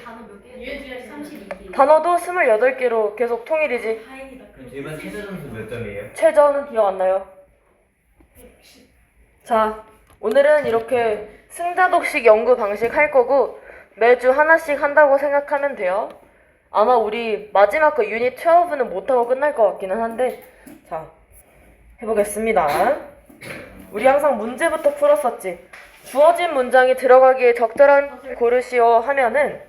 단어 몇 개? 32개. 단어도 28개로 계속 통일이지. 다행이다. 그럼 제반 최저 점수 몇 점이에요? 최저는 기억 안 나요. 자, 오늘은 이렇게 승자독식 연구 방식 할 거고 매주 하나씩 한다고 생각하면 돼요. 아마 우리 마지막 거 유닛 12는 못하고 끝날 것 같기는 한데 자, 해보겠습니다. 우리 항상 문제부터 풀었었지. 주어진 문장이 들어가기에 적절한 것을 고르시오 하면은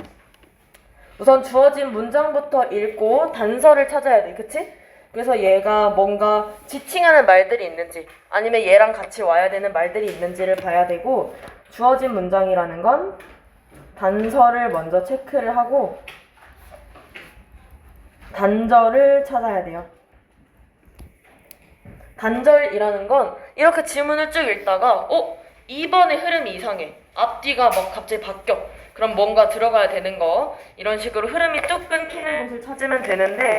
우선 주어진 문장부터 읽고 단서를 찾아야 돼. 그치? 그래서 얘가 뭔가 지칭하는 말들이 있는지 아니면 얘랑 같이 와야 되는 말들이 있는지를 봐야 되고 주어진 문장이라는 건 단서를 먼저 체크를 하고 단절을 찾아야 돼요. 단절이라는 건 이렇게 지문을 쭉 읽다가 2번의 흐름이 이상해. 앞뒤가 막 갑자기 바뀌어. 그럼 뭔가 들어가야 되는 거 이런 식으로 흐름이 뚝 끊기는 곳을 찾으면 되는데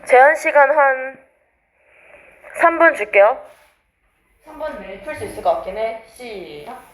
제한 시간 한 3분 줄게요. 3분 내에 풀 수 있을 것 같긴 해. 시작.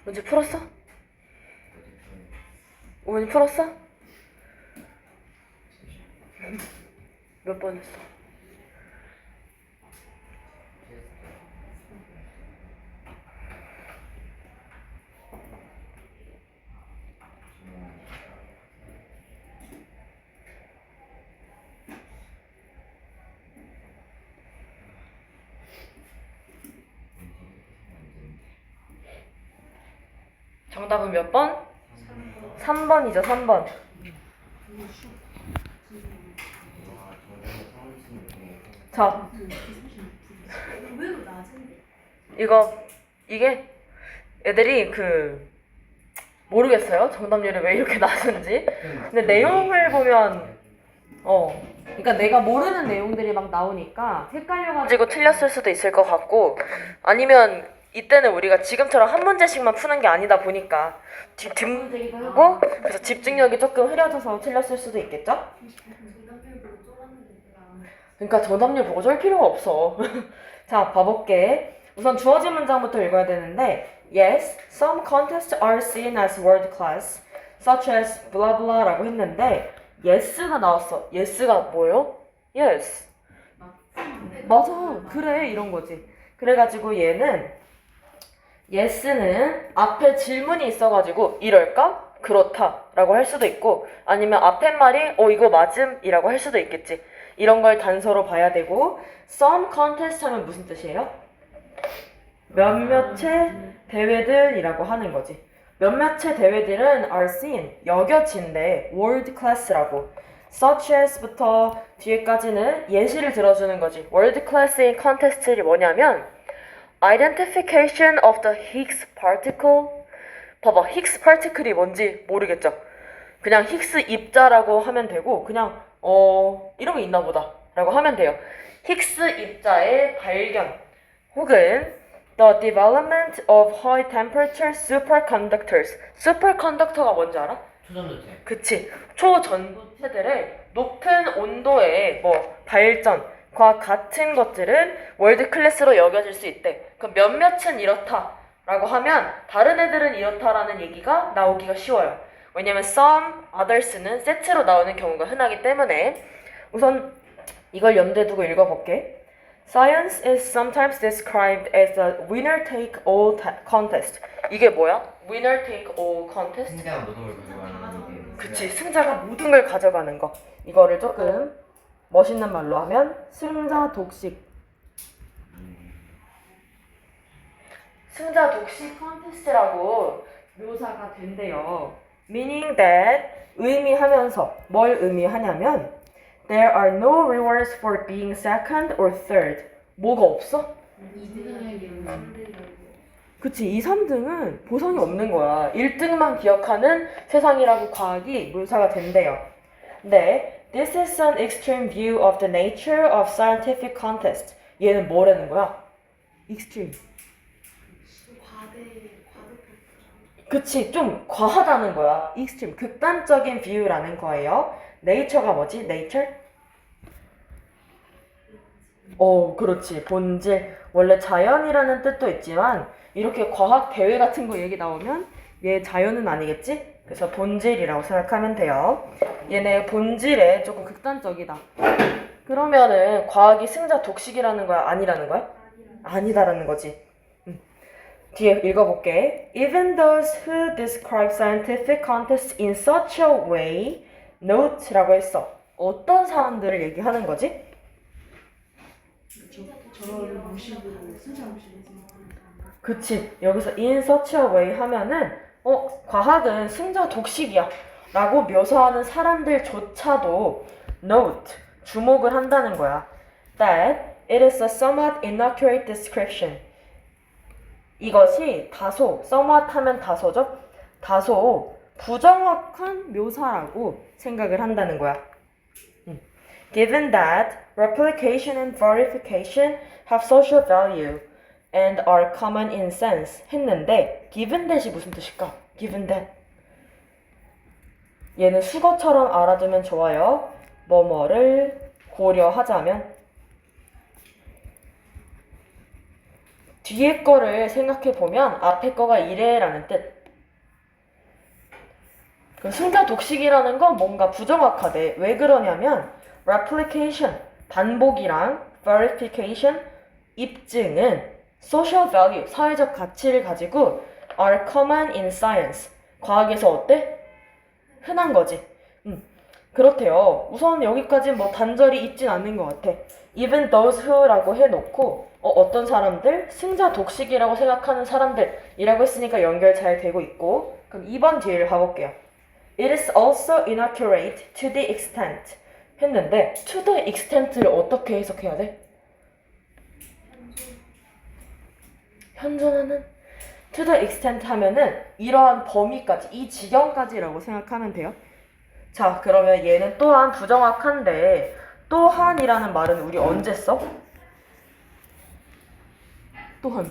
문제 풀었어? 오은이 풀었어? 몇 번 했어? 정답은 몇 번? 3번이죠, 3번. 자, 이게 애들이 모르겠어요. 정답률이 왜 이렇게 낮은지. 근데 내용을 보면, 그러니까 내가 모르는 내용들이 막 나오니까 헷갈려가지고 틀렸을 수도 있을 것 같고, 아니면 이때는 우리가 지금처럼 한 문제씩만 푸는 게 아니다 보니까 뒷문제기도 하고 그래서 집중력이 조금 흐려져서 틀렸을 수도 있겠죠? 그러니까 정답률 보고 쫄 필요가 없어. 자, 봐볼게. 우선 주어진 문장부터 읽어야 되는데 Yes, some contests are seen as world class, such as blah blah라고 했는데 yes가 나왔어. yes가 뭐예요? Yes. 맞아. 그래. 이런 거지. 그래가지고 얘는 yes는 앞에 질문이 있어가지고 이럴까? 그렇다 라고 할 수도 있고 아니면 앞에 말이 이거 맞음? 이라고 할 수도 있겠지. 이런 걸 단서로 봐야 되고 some contest 하면 무슨 뜻이에요? 몇몇의 대회들이라고 하는 거지. 몇몇의 대회들은 are seen, 여겨진대. world class라고. such as부터 뒤에까지는 예시를 들어주는 거지. world class인 contest이 뭐냐면 identification of the Higgs particle. 봐봐, Higgs particle이 뭔지 모르겠죠? 그냥 Higgs 입자라고 하면 되고 그냥 이런 게 있나 보다 라고 하면 돼요. Higgs 입자의 발견 혹은 the development of high temperature superconductors. superconductor가 뭔지 알아? 초전도체. 그치. 초전도체들의 높은 온도의 발전과 같은 것들은 월드 클래스로 여겨질 수 있대. 그럼 몇몇은 이렇다라고 하면 다른 애들은 이렇다라는 얘기가 나오기가 쉬워요. 왜냐면 some, others는 세트로 나오는 경우가 흔하기 때문에 우선 이걸 염두에 두고 읽어볼게. Science is sometimes described as a winner-take-all contest. 이게 뭐야? winner-take-all contest? 승자가 모든 걸 가져가는 게. 그치, 승자가 모든 걸 가져가는 거. 이거를 조금 멋있는 말로 하면 승자 독식. 승자 독식 컨테스트라고 묘사가 된대요. Meaning that 의미하면서 뭘 의미하냐면 There are no rewards for being second or third. 뭐가 없어? 그치, 2, 3등은 보상이 없는 거야. 1등만 기억하는 세상이라고 과학이 묘사가 된대요. 네, this is an extreme view of the nature of scientific contest. 얘는 뭐라는 거야? extreme. 그치, 좀 과하다는 거야. extreme, 극단적인 비유라는 거예요. nature가 뭐지? nature? 그렇지. 본질. 원래 자연이라는 뜻도 있지만 이렇게 과학 대회 같은 거 얘기 나오면 얘 자연은 아니겠지? 그래서 본질이라고 생각하면 돼요. 얘네 본질에 조금 극단적이다. 그러면은 과학이 승자 독식이라는 거야? 아니라는 거야? 아니다라는 거지. 뒤에 읽어볼게. Even those who describe scientific contests in such a way, note라고 했어. 어떤 사람들을 얘기하는 거지? 저를 무시고 승자 무시고. 그치. 여기서 in such a way 하면은 과학은 승자 독식이야 라고 묘사하는 사람들조차도 note, 주목을 한다는 거야. That it is a somewhat inaccurate description. 이것이 다소, somewhat 하면 다소죠? 다소 부정확한 묘사라고 생각을 한다는 거야. Given that replication and verification have social value and are common in sense 했는데 given that이 무슨 뜻일까? given that 얘는 수거처럼 알아두면 좋아요. 뭐뭐를 고려하자면 뒤에 거를 생각해보면 앞에 거가 이래라는 뜻. 승자 독식이라는 건 뭔가 부정확하대. 왜 그러냐면 replication, 반복이랑 verification, 입증은 social value, 사회적 가치를 가지고 are common in science, 과학에서 어때? 흔한 거지. 그렇대요. 우선 여기까지 단절이 있진 않는 것 같아. Even those who라고 해놓고 어떤 사람들, 승자 독식이라고 생각하는 사람들이라고 했으니까 연결 잘 되고 있고. 그럼 2번 뒤를 가볼게요. It is also inaccurate to the extent 했는데 to the extent를 어떻게 해석해야 돼? 현존하는? to the extent 하면은 이러한 범위까지, 이 지경까지라고 생각하면 돼요. 자, 그러면 얘는 또한 부정확한데 또한이라는 말은 우리 언제 써? 또한.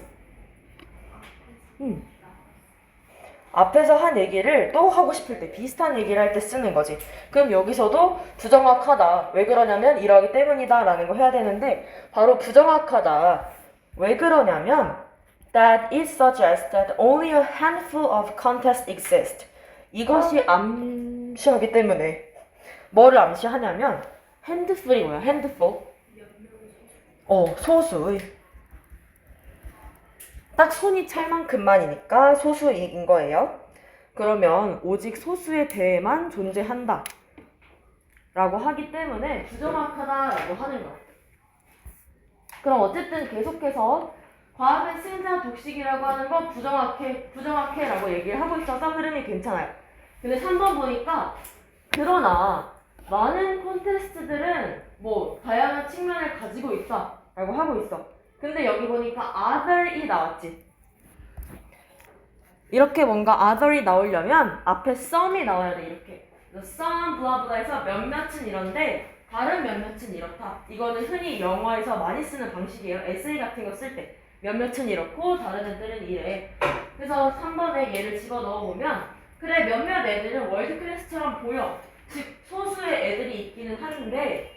앞에서 한 얘기를 또 하고 싶을 때, 비슷한 얘기를 할 때 쓰는 거지. 그럼 여기서도 부정확하다. 왜 그러냐면 이러하기 때문이다 라는 거 해야 되는데 바로 부정확하다. 왜 그러냐면 that it suggests that only a handful of contests exist. 이것이 암시하기 때문에 뭐를 암시하냐면 handful이 뭐야? handful. 소수의. 딱 손이 찰 만큼만이니까 소수인 거예요. 그러면 오직 소수에 대해만 존재한다 라고 하기 때문에 부정확하다라고 하는 거야. 그럼 어쨌든 계속해서 과학의 승자 독식이라고 하는 건 부정확해 라고 얘기를 하고 있어서 흐름이 괜찮아요. 근데 3번 보니까 그러나 많은 콘테스트들은 뭐 다양한 측면을 가지고 있다 라고 하고 있어. 근데 여기 보니까 other이 나왔지. 이렇게 뭔가 other이 나오려면 앞에 some이 나와야 돼. 이렇게 some 블라블라에서 몇몇은 이런데 다른 몇몇은 이렇다. 이거는 흔히 영어에서 많이 쓰는 방식이에요. 에세이 같은 거 쓸 때 몇몇은 이렇고 다른 애들은 이래. 그래서 3번에 얘를 집어넣어 보면 그래 몇몇 애들은 월드 클래스처럼 보여. 즉 소수의 애들이 있기는 하는데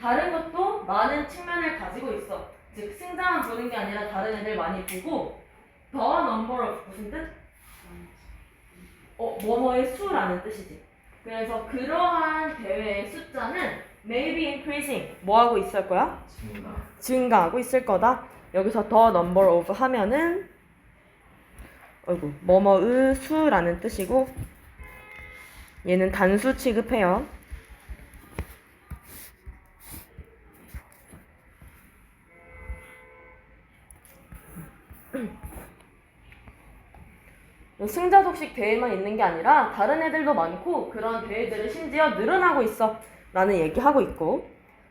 다른 것도 많은 측면을 가지고 있어. 즉 승자만 보는 게 아니라 다른 애들 많이 보고 the number of 무슨 뜻? 뭐뭐의 수라는 뜻이지. 그래서 그러한 대회의 숫자는 maybe increasing 뭐 하고 있을 거야? 증가하고 있을 거다. 여기서 the number of 하면은 뭐뭐의 수라는 뜻이고 얘는 단수 취급해요. 승자 독식 대회만 있는 게 아니라 다른 애들도 많고 그런 대회들은 심지어 늘어나고 있어 라는 얘기하고 있고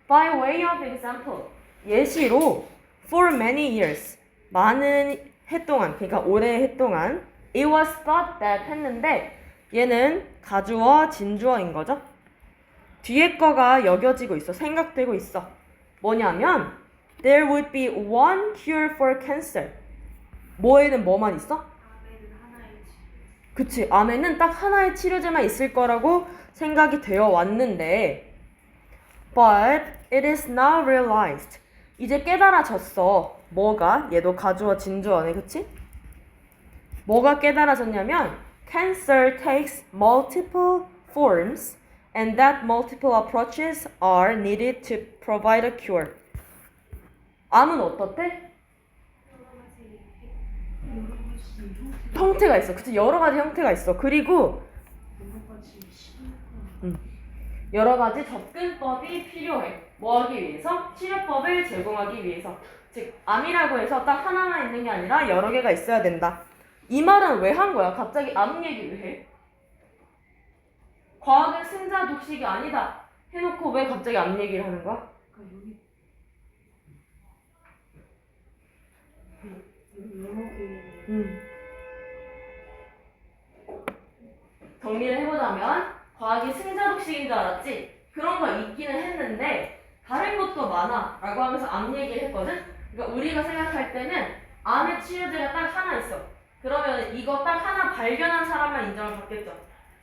by way of example 예시로 for many years 많은 해 동안 그러니까 오래 해 동안 it was thought that 했는데 얘는 가주어 진주어인 거죠. 뒤에 거가 여겨지고 있어. 생각되고 있어. 뭐냐면 there would be one cure for cancer 뭐에는 뭐만 있어? 그치, 암에는 딱 하나의 치료제만 있을 거라고 생각이 되어 왔는데 but it is now realized 이제 깨달아졌어. 뭐가? 얘도 가주어 진주어네, 그치? 뭐가 깨달아졌냐면 cancer takes multiple forms and that multiple approaches are needed to provide a cure. 암은 어떻대? 형태가 있어. 그치? 여러 가지 형태가 있어. 그리고 여러 가지 접근법이 필요해. 뭐 하기 위해서? 치료법을 제공하기 위해서. 즉, 암이라고 해서 딱 하나만 있는 게 아니라 여러 개가 있어야 된다. 이 말은 왜 한 거야? 갑자기 암 얘기 왜 해? 과학은 승자 독식이 아니다. 해놓고 왜 갑자기 암 얘기를 하는 거야? 정리를 해보자면 과학이 승자 독식인 줄 알았지? 그런 거 있기는 했는데 다른 것도 많아 라고 하면서 암 얘기를 했거든? 그러니까 우리가 생각할 때는 암의 치료제가 딱 하나 있어. 그러면 이거 딱 하나 발견한 사람만 인정을 받겠죠.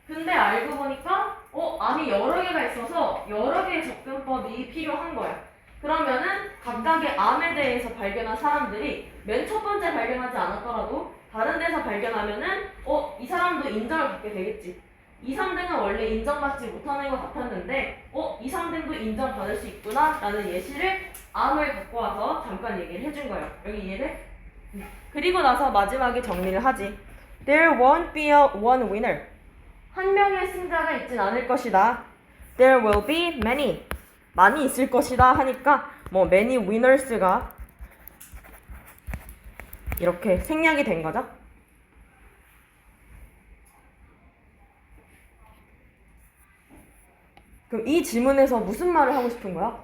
근데 알고 보니까 암이 여러 개가 있어서 여러 개의 접근법이 필요한 거야. 그러면은 각각의 암에 대해서 발견한 사람들이 맨 첫 번째 발견하지 않았더라도 다른 데서 발견하면은 이 사람도 인정을 받게 되겠지. 2, 3등은 원래 인정받지 못하는 것 같았는데 2, 3등도 인정받을 수 있구나 라는 예시를 암을 갖고 와서 잠깐 얘기를 해준 거예요. 여기 이해돼? 그리고 나서 마지막에 정리를 하지. There won't be a one winner. 한 명의 승자가 있진 않을 것이다. There will be many. 많이 있을 것이다 하니까 뭐 many winners가 이렇게 생략이 된 거죠. 그럼 이 지문에서 무슨 말을 하고 싶은 거야?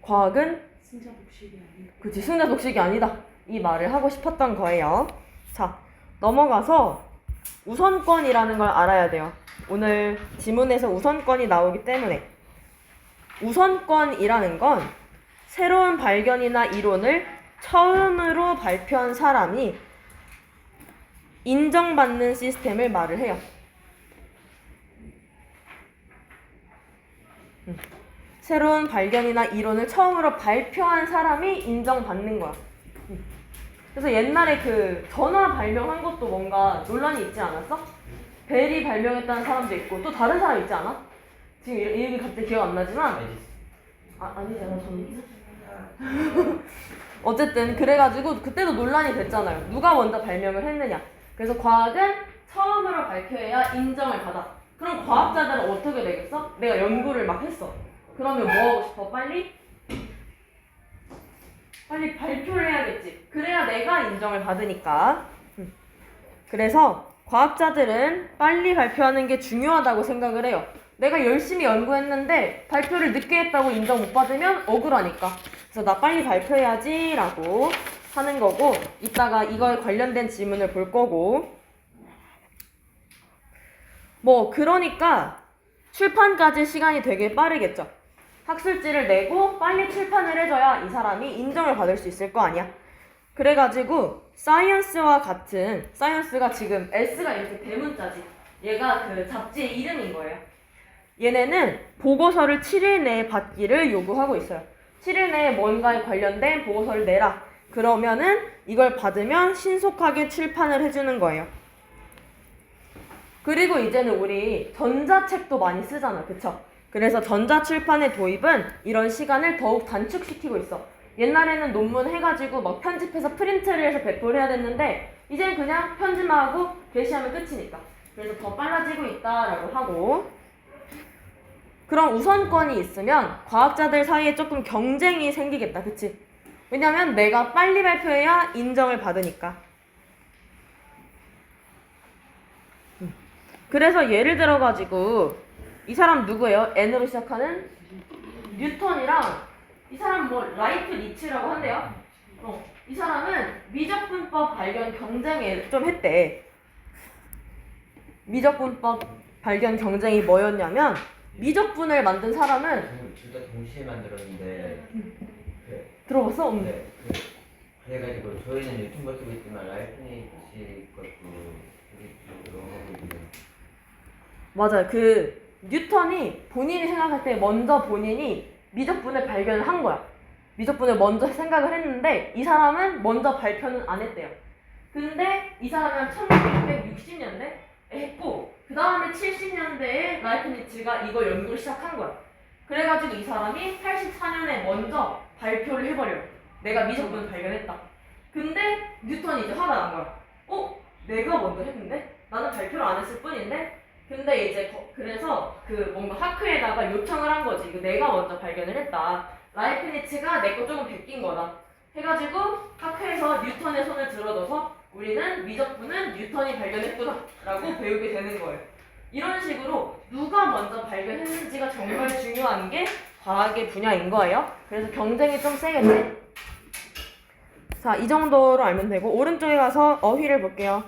과학은 승자 독식이 아니다. 그치, 승자 독식이 아니다. 이 말을 하고 싶었던 거예요. 자, 넘어가서 우선권이라는 걸 알아야 돼요. 오늘 지문에서 우선권이 나오기 때문에 우선권이라는 건 새로운 발견이나 이론을 처음으로 발표한 사람이 인정받는 시스템을 말을 해요. 새로운 발견이나 이론을 처음으로 발표한 사람이 인정받는 거야. 그래서 옛날에 그 전화 발명한 것도 뭔가 논란이 있지 않았어? 벨이 발명했다는 사람도 있고 또 다른 사람 있지 않아? 지금 이름이 갑자기 기억 안 나지만 아니잖아 저는 어쨌든 그래가지고 그때도 논란이 됐잖아요. 누가 먼저 발명을 했느냐. 그래서 과학은 처음으로 발표해야 인정을 받아. 그럼 과학자들은 어떻게 되겠어? 내가 연구를 막 했어. 그러면 뭐 하고 싶어? 빨리 발표를 해야겠지. 그래야 내가 인정을 받으니까. 그래서 과학자들은 빨리 발표하는 게 중요하다고 생각을 해요. 내가 열심히 연구했는데 발표를 늦게 했다고 인정 못 받으면 억울하니까. 그래서 나 빨리 발표해야지 라고 하는 거고, 이따가 이거에 관련된 질문을 볼 거고, 뭐 그러니까 출판까지 시간이 되게 빠르겠죠. 학술지를 내고 빨리 출판을 해줘야 이 사람이 인정을 받을 수 있을 거 아니야. 그래가지고 사이언스와 같은, 사이언스가 지금 S가 이렇게 대문자지. 얘가 그 잡지의 이름인 거예요. 얘네는 보고서를 7일 내에 받기를 요구하고 있어요. 7일 내에 뭔가에 관련된 보고서를 내라. 그러면은 이걸 받으면 신속하게 출판을 해주는 거예요. 그리고 이제는 우리 전자책도 많이 쓰잖아. 그쵸? 그래서 전자출판의 도입은 이런 시간을 더욱 단축시키고 있어. 옛날에는 논문 해가지고 막 편집해서 프린트를 해서 배포를 해야 됐는데 이제는 그냥 편집만 하고 게시하면 끝이니까. 그래서 더 빨라지고 있다라고 하고, 그럼 우선권이 있으면 과학자들 사이에 조금 경쟁이 생기겠다. 그치? 왜냐면 내가 빨리 발표해야 인정을 받으니까. 그래서 예를 들어가지고 이 사람 누구예요? N으로 시작하는 뉴턴이랑 이 사람 뭐 라이프니츠라고 한대요. 이 사람은 미적분법 발견 경쟁에 좀 했대. 미적분법 발견 경쟁이 뭐였냐면, 미적분을 만든 사람은 둘 다 동시에 만들었는데 들어봤어? 네, 그래가지고 저희는 유튜버 쓰고 있지만 라이프니치 것도 하고 있는. 맞아요. 그 뉴턴이 본인이 생각할 때 먼저 본인이 미적분을 발견을 한 거야. 미적분을 먼저 생각을 했는데 이 사람은 먼저 발표는 안 했대요. 근데 이 사람은 1660년대에 했고 그 다음에 70년대에 라이프니츠가 이거 연구를 시작한 거야. 그래가지고 이 사람이 84년에 먼저 발표를 해버려요. 내가 미적분을 발견했다. 근데 뉴턴이 이제 화가 난 거야. 내가 먼저 했는데? 나는 발표를 안 했을 뿐인데? 근데 이제 그래서 그 뭔가 학회에다가 요청을 한 거지. 이거 내가 먼저 발견을 했다. 라이프니츠가 내 거 조금 베낀 거다. 해가지고 학회에서 뉴턴의 손을 들어줘서 우리는 미적분은 뉴턴이 발견했구나 라고 배우게 되는 거예요. 이런 식으로 누가 먼저 발견했는지가 정말 중요한 게 과학의 분야인 거예요. 그래서 경쟁이 좀 세겠지. 자, 이 정도로 알면 되고, 오른쪽에 가서 어휘를 볼게요.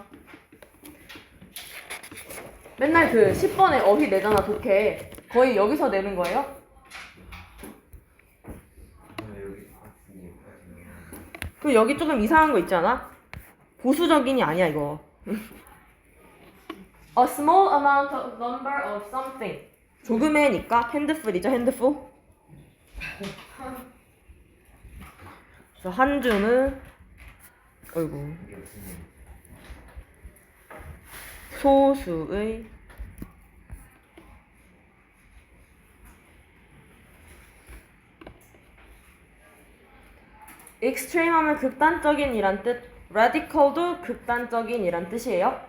맨날 그 10번에 어휘 내잖아, 독해. 거의 여기서 내는 거예요. 그 여기 조금 이상한 거 있잖아. 보수적인이 아니야 이거. A small amount of number of something. 조금의니까 핸드풀이죠, 핸드풀. 그래서 한 줌은 어이구 소수의 extreme 하면 극단적인 이란 뜻, radical도 극단적인 이란 뜻이에요.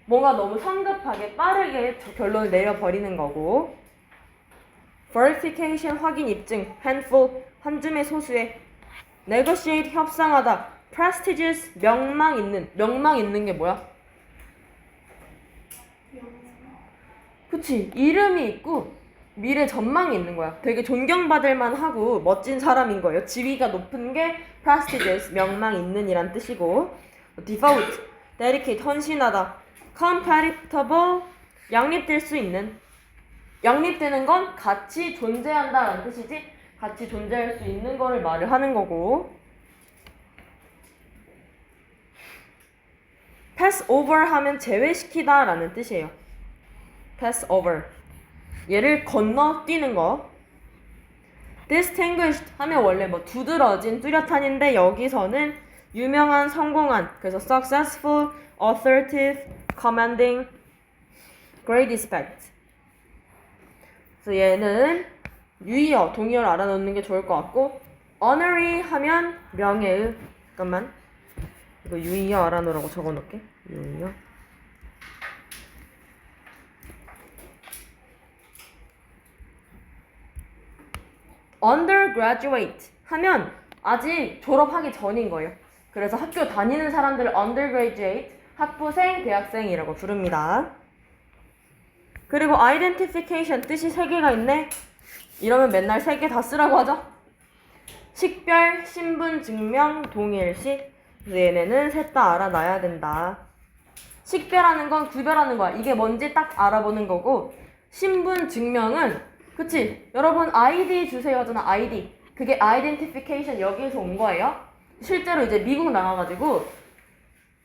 뭔가 너무 성급하게 빠르게 결론을 내려버리는 거고, verification 확인 입증, handful 한 줌의 소수의, negotiate 협상하다, prestigious 명망 있는 게 뭐야? 그치, 이름이 있고 미래 전망이 있는 거야. 되게 존경받을 만하고 멋진 사람인 거예요. 지위가 높은 게 prestigious, 명망 있는 이란 뜻이고, devote, dedicate, 헌신하다, compatible, 양립될 수 있는. 양립되는 건 같이 존재한다라는 뜻이지, 같이 존재할 수 있는 거를 말을 하는 거고, pass over 하면 제외시키다 라는 뜻이에요. pass over, 얘를 건너뛰는 거. distinguished 하면 원래 뭐 두드러진, 뚜렷한인데 여기서는 유명한, 성공한. 그래서 successful, authoritative, commanding, great respect. 그래서 얘는 유의어, 동의어를 알아놓는 게 좋을 것 같고 honorary 하면 명예의. 잠깐만. 이거 유의어 알아놓으라고 적어놓을게. 유의어. undergraduate 하면 아직 졸업하기 전인 거예요. 그래서 학교 다니는 사람들을 undergraduate, 학부생, 대학생이라고 부릅니다. 그리고 identification 뜻이 3개가 있네. 이러면 맨날 3개 다 쓰라고 하죠. 식별, 신분, 증명, 동일시. 그래서 얘네는 셋 다 알아놔야 된다. 식별하는 건 구별하는 거야. 이게 뭔지 딱 알아보는 거고, 신분 증명은 그치? 여러분 아이디 주세요 하잖아. 아이디. 그게 identification 여기에서 온 거예요. 실제로 이제 미국 나가가지고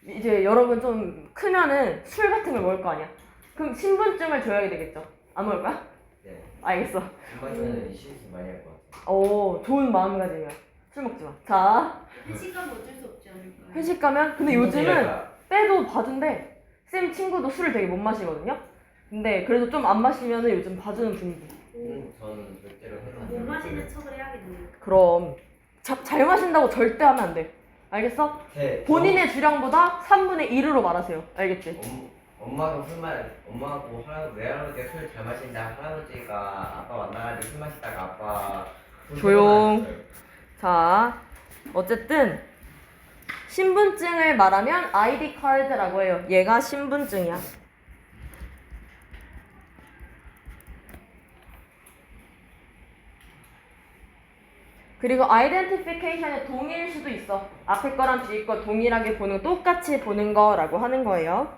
이제 여러분 좀 크면은 술 같은 걸 먹을 거 아니야. 그럼 신분증을 줘야 되겠죠. 안 먹을 거야? 네. 알겠어. 이번에는 실수 많이 할 것 같아요. 오, 좋은 마음가짐이야. 술 먹지 마. 자, 회식 가면 어쩔 수 없지 않을까요? 회식 가면 근데 요즘은 빼도 봐준대. 쌤 친구도 술을 되게 못 마시거든요. 근데 그래도 좀 안 마시면은 요즘 봐주는 분위기. 저는 절대로 해도 못 마시는 척을 해야겠네요. 그럼 잘 마신다고 절대 하면 안 돼. 알겠어? 네, 본인의 주량보다 3분의 1으로 말하세요. 알겠지? 엄마가 엄마하고 외할아버지가 술 잘 마신다. 할아버지가 아빠 만나가지고 술 마시다가 아빠 조용. 자, 어쨌든 신분증을 말하면 ID 카드라고 해요. 얘가 신분증이야. 그리고 identification의 동일 수도 있어. 앞에 거랑 뒤에 거 동일하게 보는 거, 똑같이 보는 거라고 하는 거예요.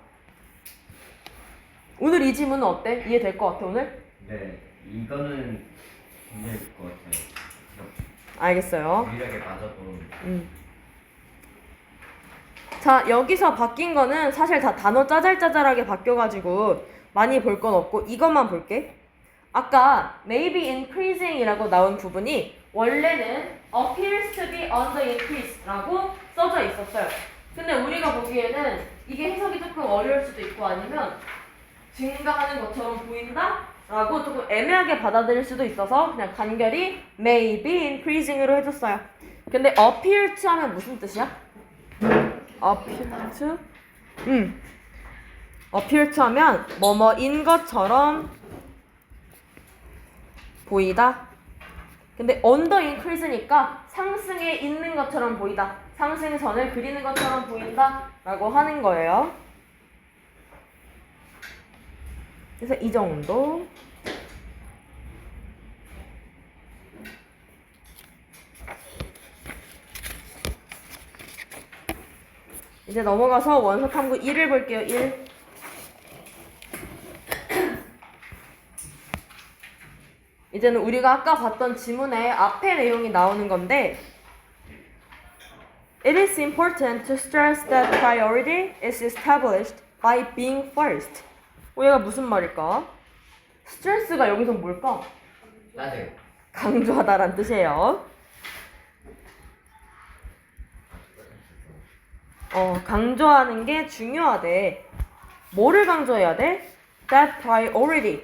오늘 이 지문은 어때? 이해될 것 같아 오늘? 네, 이거는 힘들 것 같아요. 알겠어요. 유일하게 맞아도 자, 여기서 바뀐 거는 사실 다 단어 짜잘짜잘하게 바뀌어가지고 많이 볼 건 없고 이것만 볼게. 아까 maybe increasing 이라고 나온 부분이 원래는 appears to be on the increase 라고 써져 있었어요. 근데 우리가 보기에는 이게 해석이 조금 어려울 수도 있고 아니면 증가하는 것처럼 보인다? 라고 조금 애매하게 받아들일 수도 있어서 그냥 간결히 may be increasing으로 해줬어요. 근데 appear to 하면 무슨 뜻이야? appear to? appear to 하면 뭐뭐인 것처럼 보이다. 근데 under increase니까 상승에 있는 것처럼 보이다. 상승선을 그리는 것처럼 보인다 라고 하는 거예요. 그래서 이 정도. 이제 넘어가서 원서 탐구 1을 볼게요. 1. 이제는 우리가 아까 봤던 지문의 앞에 내용이 나오는 건데 It is important to stress that priority is established by being first. 얘가 무슨 말일까? 스트레스가 여기서 뭘까? 짜증. 강조하다란 뜻이에요. 강조하는 게 중요하대. 뭐를 강조해야 돼? That priority.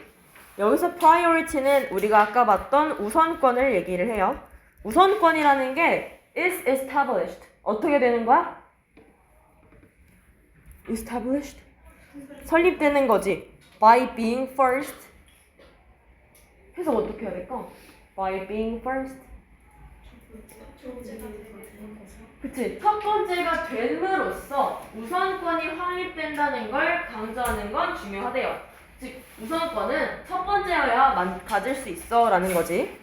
여기서 priority는 우리가 아까 봤던 우선권을 얘기를 해요. 우선권이라는 게 is established. 어떻게 되는 거야? established? 설립되는 거지. by being first. 해석 어떻게 해야 될까? by being first. 그치. 첫 번째가 됨으로써 우선권이 확립된다는 걸 강조하는 건 중요하대요. 즉 우선권은 첫 번째여야 가질 수 있어 라는 거지.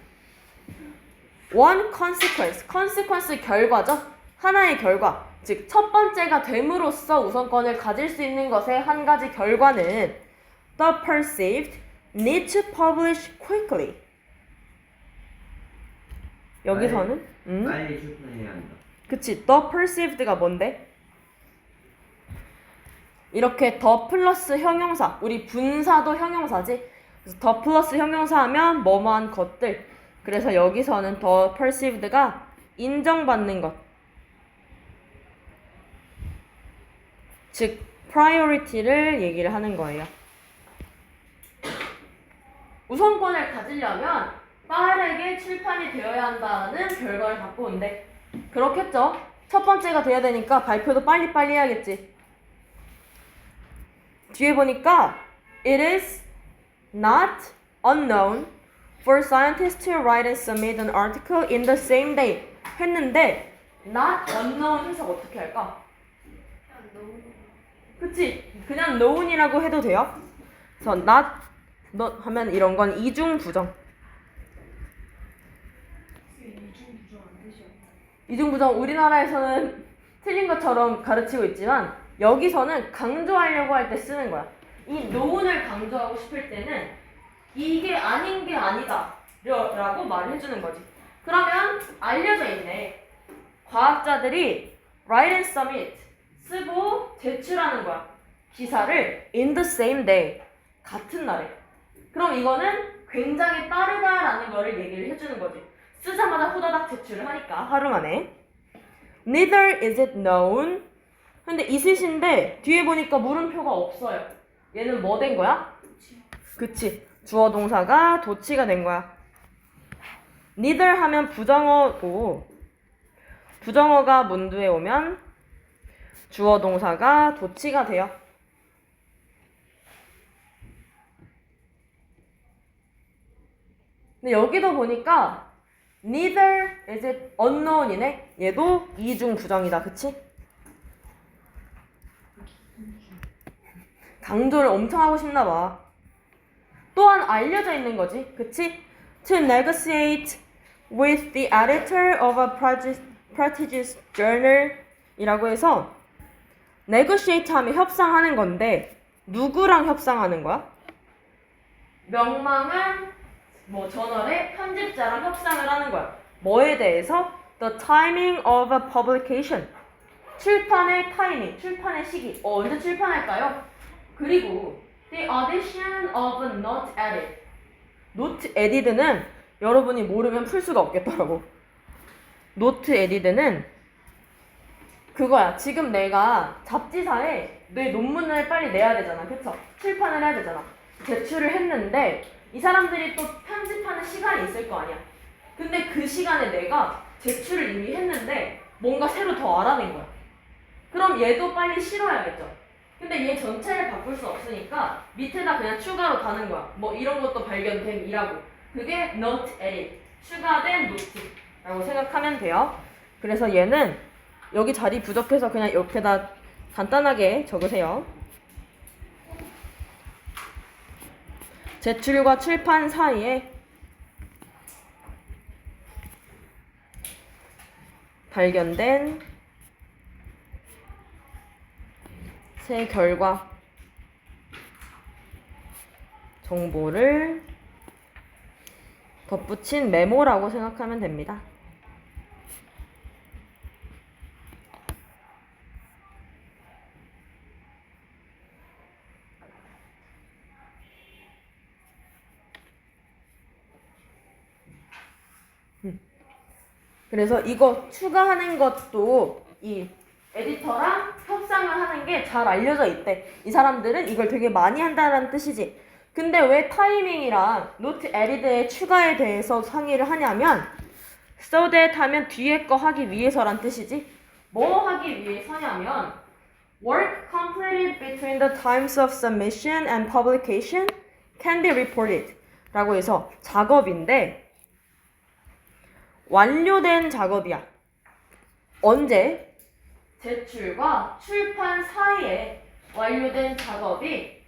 one consequence. consequence 결과죠. 하나의 결과. 즉 첫 번째가 됨으로써 우선권을 가질 수 있는 것의 한 가지 결과는 the perceived need to publish quickly. 여기서는 빨리 출판해야 한다. 그치. the perceived가 뭔데? 이렇게 더 플러스 형용사, 우리 분사도 형용사지. 그래서 더 플러스 형용사 하면 뭐뭐한 것들. 그래서 여기서는 더 perceived가 인정받는 것. 즉 priority를 얘기를 하는 거예요. 우선권을 가지려면 빠르게 출판이 되어야 한다는 결과를 갖고 온대. 그렇겠죠? 첫 번째가 돼야 되니까 발표도 빨리빨리 해야겠지. 뒤에 보니까 it is not unknown for scientists to write and submit an article in the same day 했는데 not unknown 해석 어떻게 할까? 그냥 너무 그치? 그냥 known이라고 해도 돼요. 그래서 not 하면 이런 건 이중 부정. 이중 부정 우리나라에서는 틀린 것처럼 가르치고 있지만 여기서는 강조하려고 할 때 쓰는 거야. 이 known을 강조하고 싶을 때는 이게 아닌 게 아니다 라고 말을 해주는 거지. 그러면 알려져 있네. 과학자들이 write and submit 쓰고 제출하는 거야. 기사를 in the same day 같은 날에. 그럼 이거는 굉장히 빠르다라는 거를 얘기를 해주는 거지. 쓰자마자 후다닥 제출을 하니까 하루 만에. Neither is it known. 근데 isit인데 뒤에 보니까 물음표가 없어요. 얘는 뭐 된 거야? 그치. 주어 동사가 도치가 된 거야. neither 하면 부정어고 부정어가 문두에 오면 주어 동사가 도치가 돼요. 근데 여기도 보니까 neither is it unknown이네. 얘도 이중 부정이다. 그치? 강조를 엄청 하고 싶나 봐. 또한 알려져 있는 거지. 그치? To negotiate with the editor of a prestigious journal 이라고 해서 negotiate 하면 협상하는 건데 누구랑 협상하는 거야? 명망한 저널의 편집자랑 협상을 하는 거야. 뭐에 대해서? The timing of a publication. 출판의 타이밍, 출판의 시기. 언제 출판할까요? 그리고 the addition of a note added. note added는 여러분이 모르면 풀 수가 없겠더라고. note added는 그거야. 지금 내가 잡지사에 내 논문을 빨리 내야 되잖아. 그쵸? 출판을 해야 되잖아. 제출을 했는데 이 사람들이 또 편집하는 시간이 있을 거 아니야. 근데 그 시간에 내가 제출을 이미 했는데 뭔가 새로 더 알아낸 거야. 그럼 얘도 빨리 실어야겠죠. 근데 얘 전체를 바꿀 수 없으니까 밑에다 그냥 추가로 다는 거야. 이런 것도 발견됨이라고. 그게 note edit, 추가된 노트라고 생각하면 돼요. 그래서 얘는 여기 자리 부족해서 그냥 옆에다 간단하게 적으세요. 제출과 출판 사이에 발견된 새 결과 정보를 덧붙인 메모라고 생각하면 됩니다. 그래서 이거 추가하는 것도 이 에디터랑 협상을 하는 게 잘 알려져 있대. 이 사람들은 이걸 되게 많이 한다는 뜻이지. 근데 왜 타이밍이랑 노트 에디드의 추가에 대해서 상의를 하냐면 so that 하면 뒤에 거 하기 위해서란 뜻이지. 뭐 하기 위해서냐면 work completed between the times of submission and publication can be reported 라고 해서 작업인데 완료된 작업이야. 언제? 제출과 출판 사이에 완료된 작업이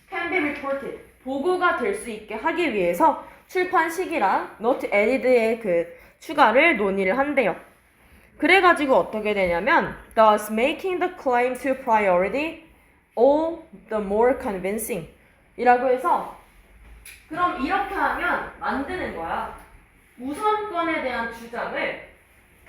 can be reported, 보고가 될 수 있게 하기 위해서 출판 시기랑 note added의 그 추가를 논의를 한대요. 그래가지고 어떻게 되냐면 thus making the claim to priority all the more convincing 이라고 해서 그럼 이렇게 하면 만드는 거야. 우선권에 대한 주장을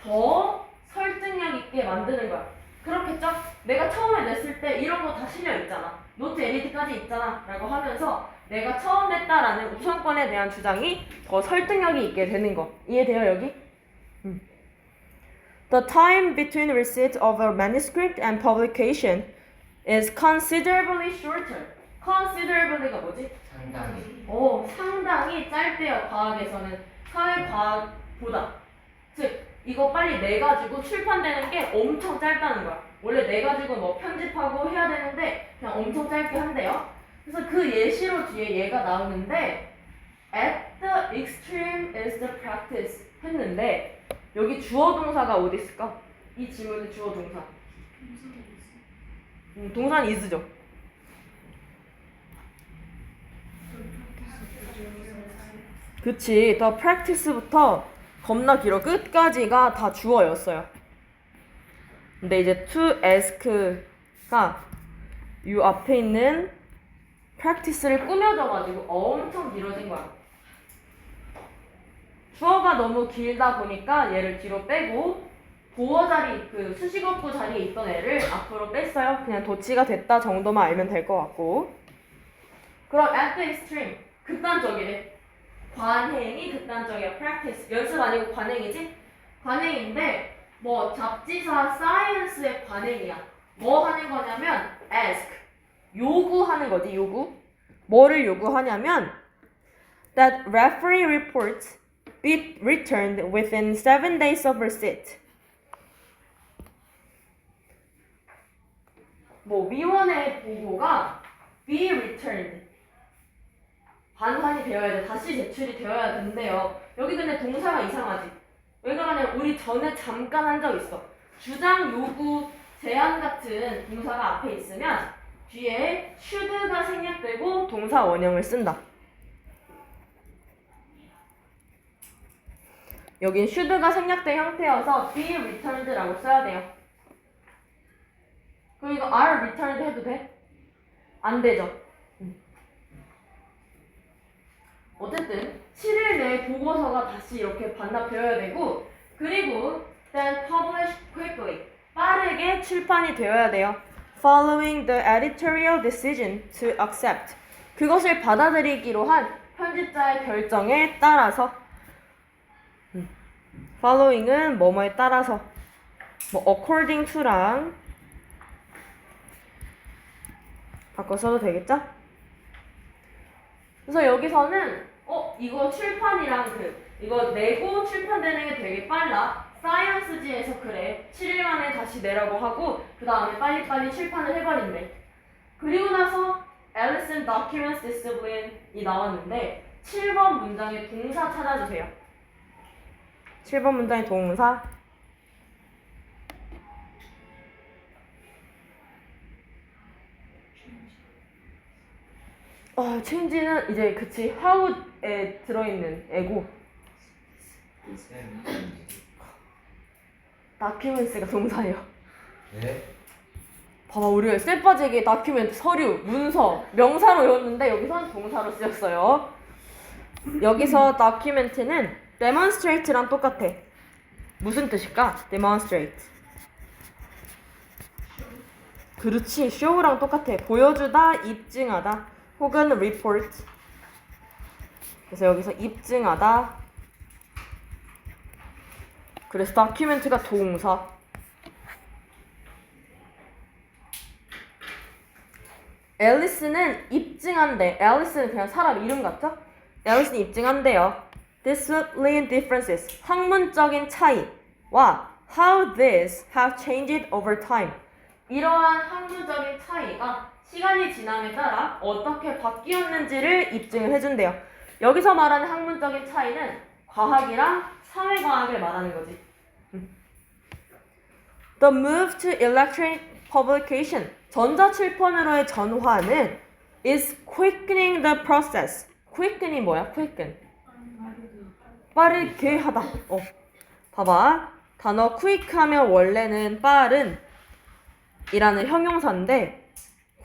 더 설득력 있게 만드는 거야. 그렇겠죠? 내가 처음에 냈을 때 이런 거 다 실려 있잖아. 노트 에디트까지 있잖아 라고 하면서 내가 처음 냈다라는 우선권에 대한 주장이 더 설득력이 있게 되는 거. 이해돼요 여기? The time between receipt of a manuscript and publication is considerably shorter. considerably가 뭐지? 상당히. 상당히 짧대요. 과학에서는 사회과학보다. 즉 이거 빨리 내 가지고 출판되는 게 엄청 짧다는 거야. 원래 내 가지고 뭐 편집하고 해야 되는데 그냥 엄청 짧게 한대요. 그래서 그 예시로 뒤에 얘가 나오는데 at the extreme is the practice 했는데 여기 주어 동사가 어디 있을까? 이 지문의 주어 동사. 동사는 is죠. 그치. the practice부터 겁나 길어. 끝까지가 다 주어였어요. 근데 이제 to ask가 이 앞에 있는 practice를 꾸며줘가지고 엄청 길어진 거야. 주어가 너무 길다 보니까 얘를 뒤로 빼고 보어 자리, 그 수식어구 자리에 있던 애를 앞으로 뺐어요. 그냥 도치가 됐다 정도만 알면 될 것 같고. 그럼 at the extreme, 극단적이래. 관행이 극단적이야. practice, 연습 아니고 관행이지? 관행인데 뭐 잡지사 사이언스의 관행이야. 뭐 하는 거냐면 ask, 요구하는 거지. 요구. 뭐를 요구하냐면 that referee reports be returned within 7 days of receipt. 뭐 위원회 보고가 be returned, 반환이 되어야 돼. 다시 제출이 되어야 된대요. 여기 근데 동사가 이상하지. 왜 그러냐면 우리 전에 잠깐 한 적 있어. 주장, 요구, 제안 같은 동사가 앞에 있으면 뒤에 should가 생략되고 동사 원형을 쓴다. 여긴 should가 생략된 형태여서 be returned라고 써야 돼요. 그리고 이거 are returned 해도 돼? 안 되죠. 어쨌든 7일 내에 보고서가 다시 이렇게 반납되어야 되고, 그리고 then publish quickly, 빠르게 출판이 되어야 돼요. Following the editorial decision to accept, 그것을 받아들이기로 한 편집자의 결정에 따라서. following은 뭐뭐에 따라서, 뭐 according to랑 바꿔 써도 되겠죠? 그래서 여기서는 이거 출판이랑 이거 내고 출판되는 게 되게 빨라. 사이언스지에서 그래. 7일 만에 다시 내라고 하고 그 다음에 빨리빨리 출판을 해버린대. 그리고 나서 Allison Documents Discipline이 나왔는데 7번 문장의 동사 찾아주세요. 7번 문장의 동사. change는 이제 그치 how에 들어있는 애고 documents가 동사예요. 네? 봐봐, 우리가 쎄 빠지게 document, 서류, 문서, 명사로 외웠는데 여기서는 동사로 쓰였어요. 여기서 document는 demonstrate랑 똑같아. 무슨 뜻일까? demonstrate. 그렇지, show랑 똑같아. 보여주다, 입증하다, 혹은 report. 그래서 여기서 입증하다. 그래서 document가 동사. 앨리스는 입증한대. 앨리스는 그냥 사람 이름 같죠? 앨리스는 입증한대요. Discipline differences, 학문적인 차이와 how this have changed over time, 이러한 학문적인 차이가 시간이 지남에 따라 어떻게 바뀌었는지를 입증을 해준대요. 여기서 말하는 학문적인 차이는 과학이랑 사회과학을 말하는 거지. The move to electronic publication, 전자출판으로의 전환은 is quickening the process. quicken이 뭐야? quicken. 빠르게 하다. 봐봐. 단어 quick 하면 원래는 빠른 이라는 형용사인데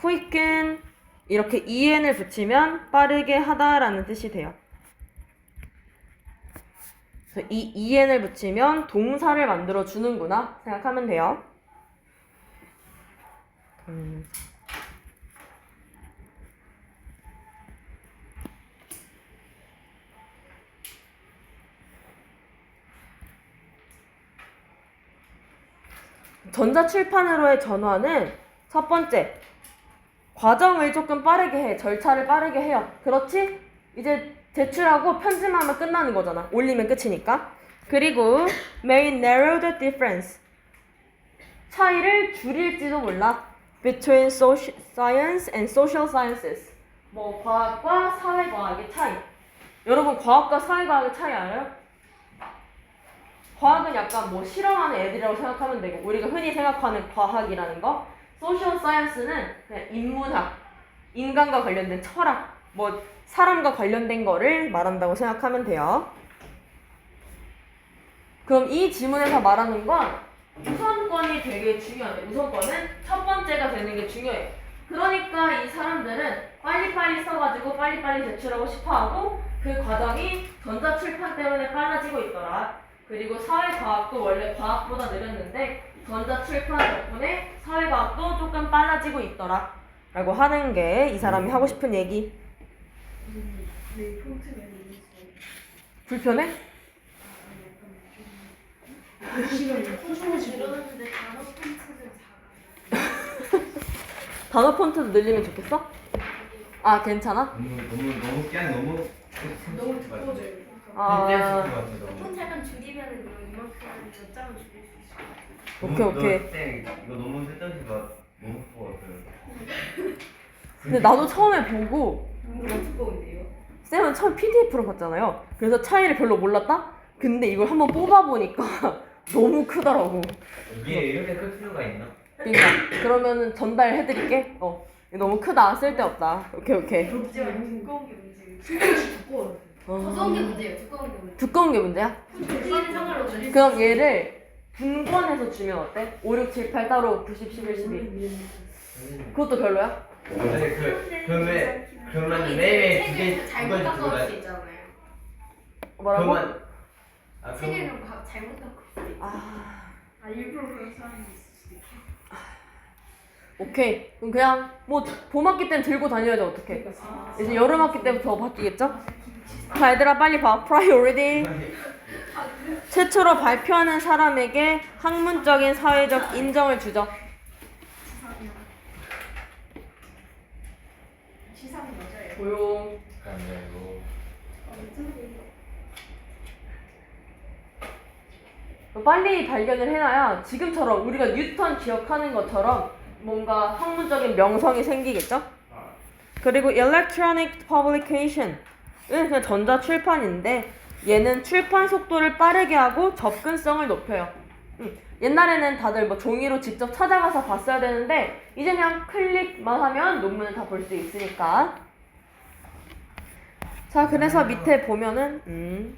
quicken 이렇게 en을 붙이면 빠르게 하다라는 뜻이 돼요. 그래서 이 en을 붙이면 동사를 만들어 주는구나 생각하면 돼요. 전자출판으로의 전환은 첫 번째, 과정을 조금 빠르게 해. 절차를 빠르게 해요. 그렇지? 이제 제출하고 편집하면 끝나는 거잖아. 올리면 끝이니까. 그리고 may narrow the difference. 차이를 줄일지도 몰라. between science and social sciences. 뭐 과학과 사회과학의 차이. 여러분 과학과 사회과학의 차이 알아요? 과학은 약간 뭐 실험하는 애들이라고 생각하면 되고 우리가 흔히 생각하는 과학이라는 거. 소셜 사이언스는 그냥 인문학, 인간과 관련된 철학, 뭐 사람과 관련된 거를 말한다고 생각하면 돼요. 그럼 이 지문에서 말하는 건 우선권이 되게 중요해. 우선권은 첫 번째가 되는 게 중요해. 그러니까 이 사람들은 빨리빨리 써가지고 빨리빨리 제출하고 싶어하고 그 과정이 전자출판 때문에 빨라지고 있더라. 그리고 사회과학도 원래 과학보다 느렸는데 전자출판 덕분에 사회과학도 조금 빨라지고 있더라 라고 하는 게 이 사람이 하고 싶은 얘기. 불편해? 들었는데 단어 폰트는 작아. 단어 폰트도 늘리면 좋겠어? 아 괜찮아? 너무 그냥 너무 두꺼워져요. 아 폰트 약간 줄이면은 이만큼 몇 장을 줄일 수 있을 것 같아요. 오케이. 이거 너무 쓸데없이가 너무 커워서요. 근데 나도 처음에 보고 너무 두꺼운데요? 쌤은 처음 PDF로 봤잖아요. 그래서 차이를 별로 몰랐다? 근데 이걸 한번 뽑아보니까 너무 크더라고. 이게 이렇게 클 필요가 있나? 그러니까 그러면은 전달해드릴게. 너무 크다. 쓸데없다. 오케이. 진짜 두꺼운 게 문제예요. 두꺼워요. 어, 두꺼운 게 문제예요. 두꺼운 게 문제. 두꺼운 게 문제야? 두께는 상관없어. 그럼 얘를 분권해서 주면 어때? 5, 6, 7, 8 따로 90, 11, 12 그것도 별로야? 아니 그러면 매일 두개 잘못 두번 바꿔올 수 주고 있잖아요. 뭐라고? 책을 좀 잘못 바꿔올 수 있어. 아 일부러 그런 사람이 있을 수도 있고. 오케이. 그럼 그냥 뭐 봄학기 때는 들고 다녀야지 어떡해. 이제 여름학기 때부터 바뀌겠죠? 자 얘들아 빨리 봐. priority. 최초로 발표하는 사람에게 학문적인 사회적 인정을 주죠. 시상이 맞아요. 조용. 빨리 발견을 해놔야 지금처럼 우리가 뉴턴 기억하는 것처럼 뭔가 학문적인 명성이 생기겠죠? 그리고 electronic publication은 그냥 전자출판인데 얘는 출판 속도를 빠르게 하고 접근성을 높여요. 옛날에는 다들 뭐 종이로 직접 찾아가서 봤어야 되는데 이제 그냥 클릭만 하면 논문을 다 볼 수 있으니까. 자 그래서 밑에 보면은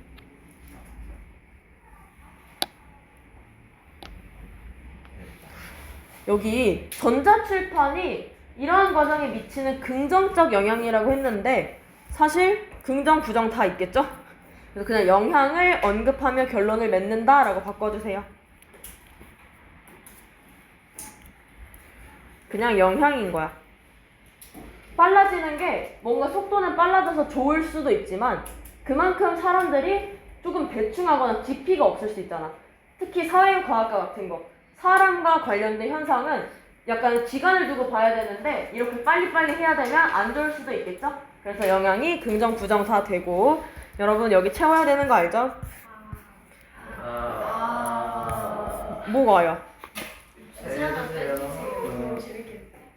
여기 전자출판이 이러한 과정에 미치는 긍정적 영향이라고 했는데 사실 긍정, 부정 다 있겠죠? 그래서 그냥 영향을 언급하며 결론을 맺는다 라고 바꿔주세요. 그냥 영향인 거야. 빨라지는 게 뭔가 속도는 빨라져서 좋을 수도 있지만 그만큼 사람들이 조금 대충하거나 깊이가 없을 수 있잖아. 특히 사회과학과 같은 거. 사람과 관련된 현상은 약간 기간을 두고 봐야 되는데 이렇게 빨리빨리 해야 되면 안 좋을 수도 있겠죠? 그래서 영향이 긍정, 부정 다 되고 여러분 여기 채워야 되는 거 알죠? 뭐가요?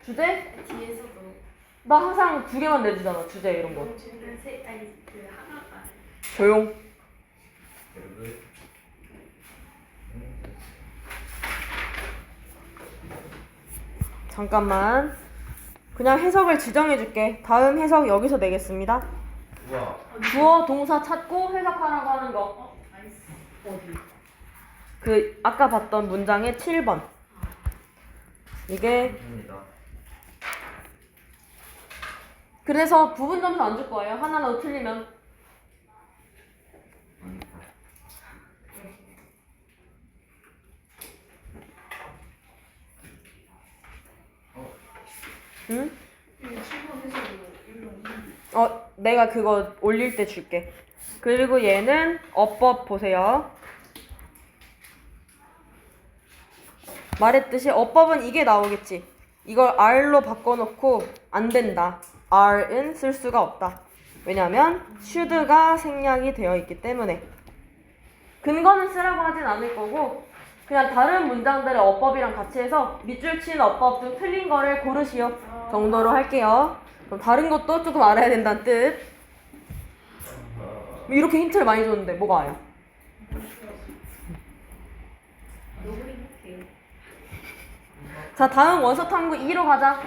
주제? 뒤에서도 나 항상 2개만 내주잖아. 주제 이런 거. 하나가 조용. 잠깐만. 그냥 해석을 지정해줄게. 다음 해석 여기서 내겠습니다. 우와. 주어 동사 찾고 해석하라고 하는 거. 어디? 그 아까 봤던 문장의 7번. 이게 감사합니다. 그래서 부분 점수 안 줄 거예요. 하나라도 틀리면. 응? 내가 그거 올릴 때 줄게. 그리고 얘는 어법 보세요. 말했듯이 어법은 이게 나오겠지. 이걸 R로 바꿔놓고 안 된다. R은 쓸 수가 없다. 왜냐하면 should가 생략이 되어 있기 때문에. 근거는 쓰라고 하진 않을 거고 그냥 다른 문장들의 어법이랑 같이 해서 밑줄 치는 어법 중 틀린 거를 고르시오 정도로 할게요. 그럼 다른 것도 조금 알아야 된다는 뜻. 이렇게 힌트를 많이 줬는데 뭐가 와요? 너무 행복해요. 자, 다음 원서 탐구 2로 가자.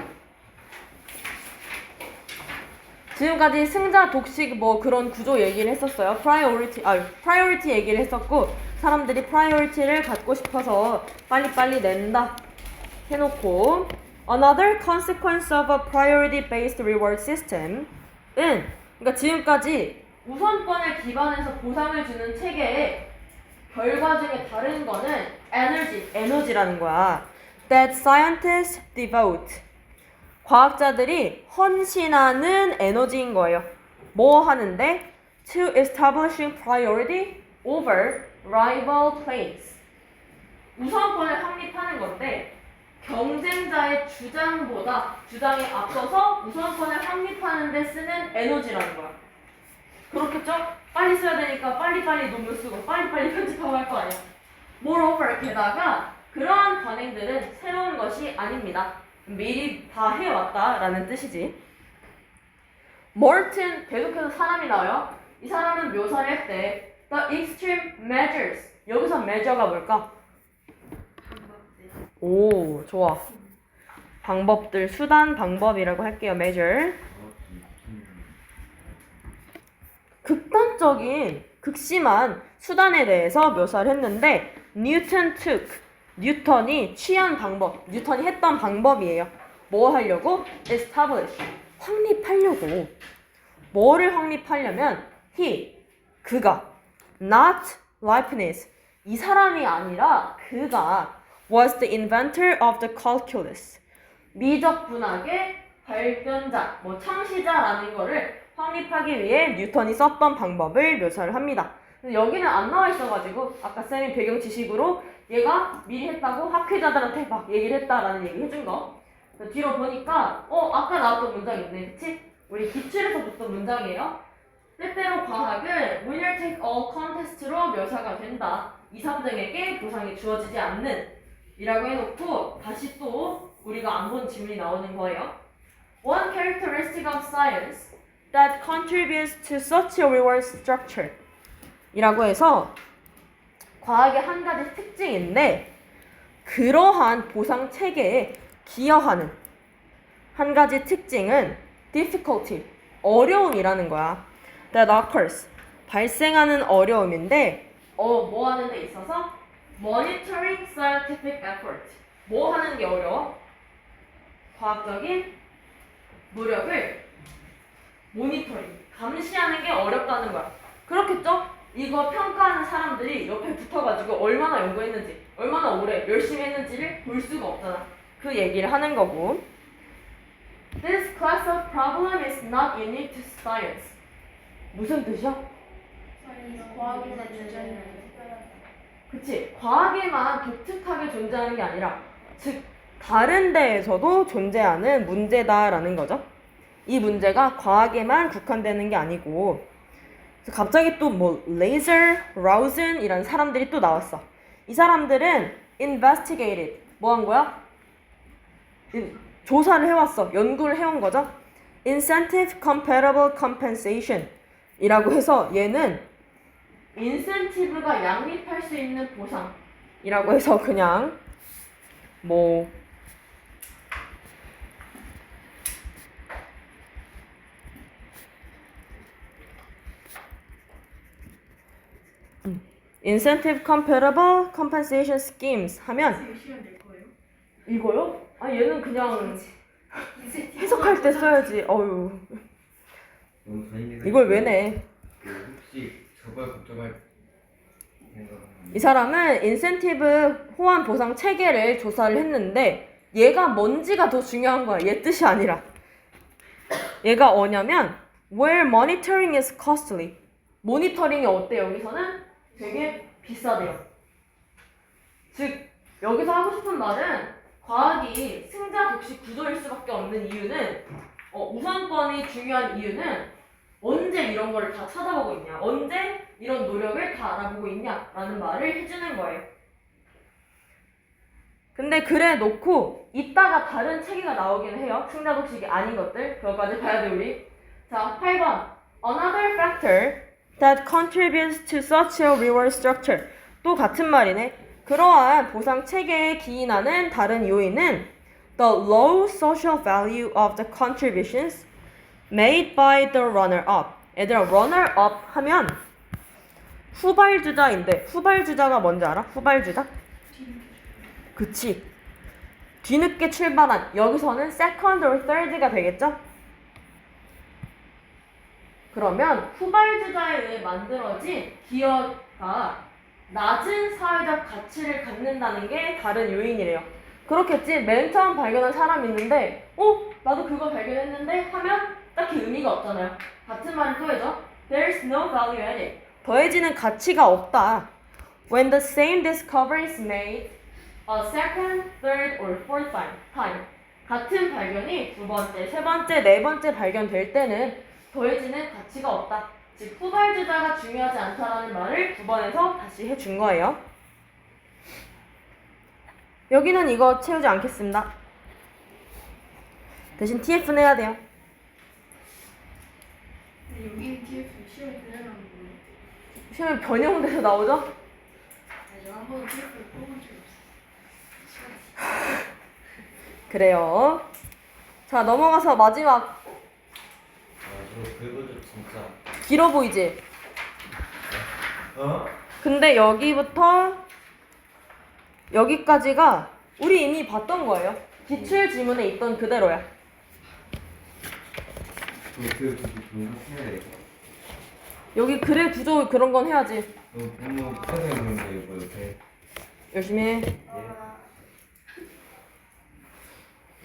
지금까지 승자, 독식 뭐 그런 구조 얘기를 했었어요. priority 얘기를 했었고 사람들이 priority를 갖고 싶어서 빨리빨리 낸다 해놓고 another consequence of a priority based reward system은 그러니까 지금까지 우선권을 기반해서 보상을 주는 체계의 결과 중에 다른 거는 에너지라는 거야. That scientists devote. 과학자들이 헌신하는 에너지인 거예요. 뭐 하는데? To establishing priority over rival claims. 우선권을 확립하는 건데 경쟁자의 주장에 앞서서 우선권을 확립하는 데 쓰는 에너지라는 거야. 그렇겠죠? 빨리 써야 되니까 빨리빨리 논문 쓰고 빨리빨리 편집하고 할 거 아니야. Moreover, 게다가 그러한 관행들은 새로운 것이 아닙니다. 미리 다 해왔다라는 뜻이지. Morton, 계속해서 사람이 나와요. 이 사람은 묘사를 했대. The extreme measures. 여기서 measure가 뭘까? 오, 좋아. 방법들, 수단, 방법이라고 할게요. measure. 극단적인, 극심한 수단에 대해서 묘사를 했는데 뉴턴이 취한 방법, 뉴턴이 했던 방법이에요. 뭐 하려고? establish, 확립하려고. 뭐를 확립하려면 그가 not Leibniz, 이 사람이 아니라 그가 was the inventor of the calculus, 미적 분학의 발견자, 창시자라는 거를 확립하기 위해 뉴턴이 썼던 방법을 묘사를 합니다. 근데 여기는 안 나와 있어가지고 아까 쌤이 배경 지식으로 얘가 미리 했다고 학회자들한테 막 얘기를 했다라는 얘기 해준 거. 뒤로 보니까 아까 나왔던 문장 있네, 그치? 우리 기출에서 봤던 문장이에요. 때때로 과학은 winner take all contest로 묘사가 된다. 2, 3등에게 보상이 주어지지 않는 이라고 해놓고 다시 또 우리가 안 본 질문이 나오는 거예요. One characteristic of science that contributes to such a reward structure 이라고 해서 과학의 한 가지 특징인데 그러한 보상 체계에 기여하는 한 가지 특징은 difficulty, 어려움이라는 거야. That occurs, 발생하는 어려움인데 뭐 하는 데 있어서 monitoring scientific effort, 뭐 하는 게 어려워? 과학적인 노력을 모니터링, 감시하는 게 어렵다는 거야. 그렇겠죠? 이거 평가하는 사람들이 옆에 붙어가지고 얼마나 연구했는지, 얼마나 오래 열심히 했는지를 볼 수가 없잖아. 그 얘기를 하는 거고. This class of problem is not unique to science. 무슨 뜻이야? 과학이나 주장이나 특별하다. 그치? 과학에만 독특하게 존재하는 게 아니라 즉 다른 데에서도 존재하는 문제다라는 거죠. 이 문제가 과학에만 국한되는 게 아니고 갑자기 또 레이저, 라우슨 이라는 사람들이 또 나왔어. 이 사람들은 investigated, 뭐 한 거야? 조사를 해왔어. 연구를 해온 거죠. incentive compatible compensation 이라고 해서 얘는 인센티브가 양립할 수 있는 보상이라고 해서 그냥 incentive compatible compensation schemes 하면 시간 될 거예요? 이거요? 얘는 그냥 해석할 때 써야지. 어휴. 너무 다니는 이걸 왜 내? 혹시 저걸 걱정할 생각? 이 사람은 인센티브 호환 보상 체계를 조사를 했는데 얘가 뭔지가 더 중요한 거야. 얘 뜻이 아니라. 얘가 뭐냐면 where monitoring is costly. 모니터링이 어때? 여기서는 되게 비싸대요. 즉 여기서 하고 싶은 말은 과학이 승자 독식 구조일 수밖에 없는 이유는 우선권이 중요한 이유는 언제 이런 거를 다 찾아보고 있냐, 언제 이런 노력을 다 알아보고 있냐라는 말을 해주는 거예요. 근데 그래 놓고 이따가 다른 체계가 나오긴 해요. 승자 독식이 아닌 것들. 그거까지 봐야 돼 우리. 자, 8번. Another factor that contributes to such a reward structure. 또 같은 말이네. 그러한 보상 체계에 기인하는 다른 요인은 the low social value of the contributions made by the runner-up. 얘들아, runner-up 하면 후발주자인데 후발주자가 뭔지 알아? 후발주자? 그치. 뒤늦게 출발한, 여기서는 second or third가 되겠죠? 그러면 후발주자에 의해 만들어진 기업가 낮은 사회적 가치를 갖는다는 게 다른 요인이래요. 그렇겠지. 맨 처음 발견한 사람이 있는데 나도 그거 발견했는데 하면 딱히 의미가 없잖아요. 같은 말을 또 해줘. There's no value added. 더해지는 가치가 없다. When the same discovery is made a second, third, or fourth time. 같은 발견이 두 번째, 세 번째, 네 번째 발견될 때는 더해지는 가치가 없다. 즉 후발주자가 중요하지 않다라는 말을 두 번에서 다시 해준 거예요. 여기는 이거 채우지 않겠습니다. 대신 TF는 해야 돼요. 근데 여기 TF 시험 그냥 하는 거예요? 시험에 변형돼서 나오죠? 아니, 저 한 번도 TF를 뽑은 적이 없어요. 그래요. 자, 넘어가서 마지막. 저 그거도 진짜. 길어 보이지? 어? 근데 여기부터 여기까지가 우리 이미 봤던 거예요. 기출 지문에 있던 그대로야. 해야 되겠다. 여기 글의 구조 그런 건 해야지. 너무 선생님인데 이거 이렇게. 열심히 해.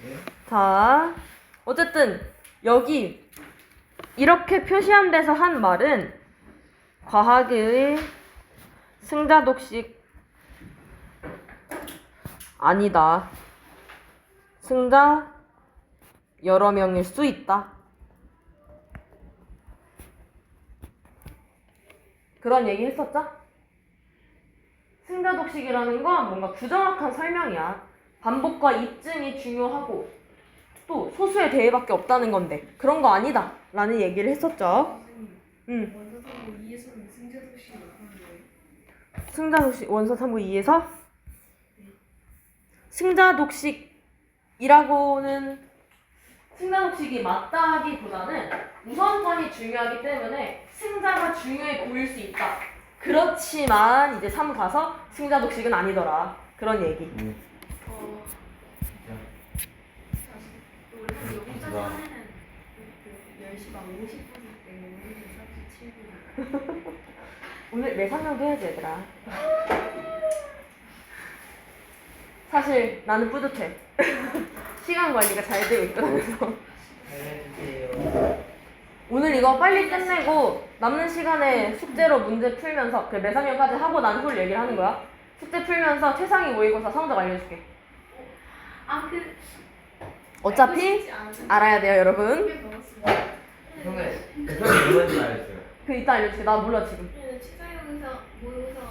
예? 자, 어쨌든 여기 이렇게 표시한 데서 한 말은 과학의 승자 독식 아니다. 승자 여러 명일 수 있다. 그런 얘기 했었죠? 승자 독식이라는 건 뭔가 부정확한 설명이야. 반복과 입증이 중요하고 또 소수의 대회밖에 없다는 건데 그런 거 아니다 라는 얘기를 했었죠. 선생님, 원서 3부 2에서는 승자 독식이 어떤 거예요? 승자 독식 원서 3부 2에서 승자 독식이라고는 승자 독식이 맞다기보다는 우선권이 중요하기 때문에 승자가 중요해 보일 수 있다. 그렇지만 이제 3 가서 승자 독식은 아니더라. 그런 얘기. 진짜. 우리 한 여기까지 하면은 10시 막 50분 때문에 오늘 37분. 오늘 매상명도 해야지 얘들아. 사실 나는 뿌듯해. 시간 관리가 잘 되고 있더라고요. 알려주세요. 오늘 이거 빨리 끝내고 남는 시간에 숙제로 문제 풀면서 그 매상명까지 하고 난 후 얘기를 하는 거야. 숙제 풀면서 최상위 모의고사 성적 알려줄게. 어차피 알아야 돼요 여러분. 형은 누구한테 말했어요? 그 이따 알려줄게. 나 몰라 지금. 치사용에서 모의고사가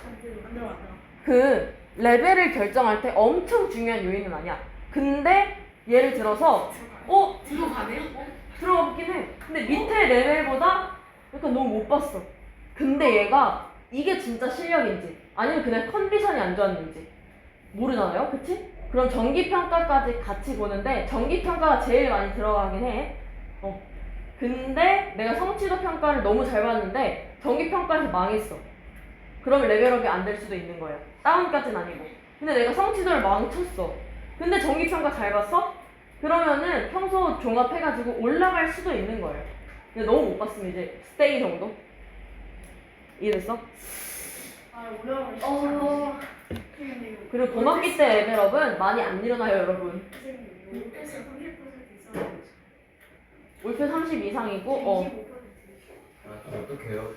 성적이 안 들어가. 그 레벨을 결정할 때 엄청 중요한 요인은 아니야. 근데 예를 들어서 들어가네요? 들어가긴 해. 근데 밑에 레벨보다 약간 너무 못 봤어. 근데 얘가 이게 진짜 실력인지 아니면 그냥 컨디션이 안 좋았는지 모르잖아요. 그치? 그럼 정기평가까지 같이 보는데 정기평가가 제일 많이 들어가긴 해. 근데 내가 성취도 평가를 너무 잘 봤는데 정기평가에서 망했어. 그러면 레벨업이 안 될 수도 있는 거예요. 다운까지는 아니고. 근데 내가 성취도를 망쳤어. 근데 정기평가 잘 봤어? 그러면은 평소 종합해가지고 올라갈 수도 있는 거예요. 근데 너무 못 봤으면 이제 스테이 정도? 이해됐어? 올라가면 진짜 그리고 고학기 때 레벨업은 많이 안 일어나요 여러분. 선생님, 6에서 30% 있어요. 올표 30 이상이고 25%. 아, 저 어떡해요?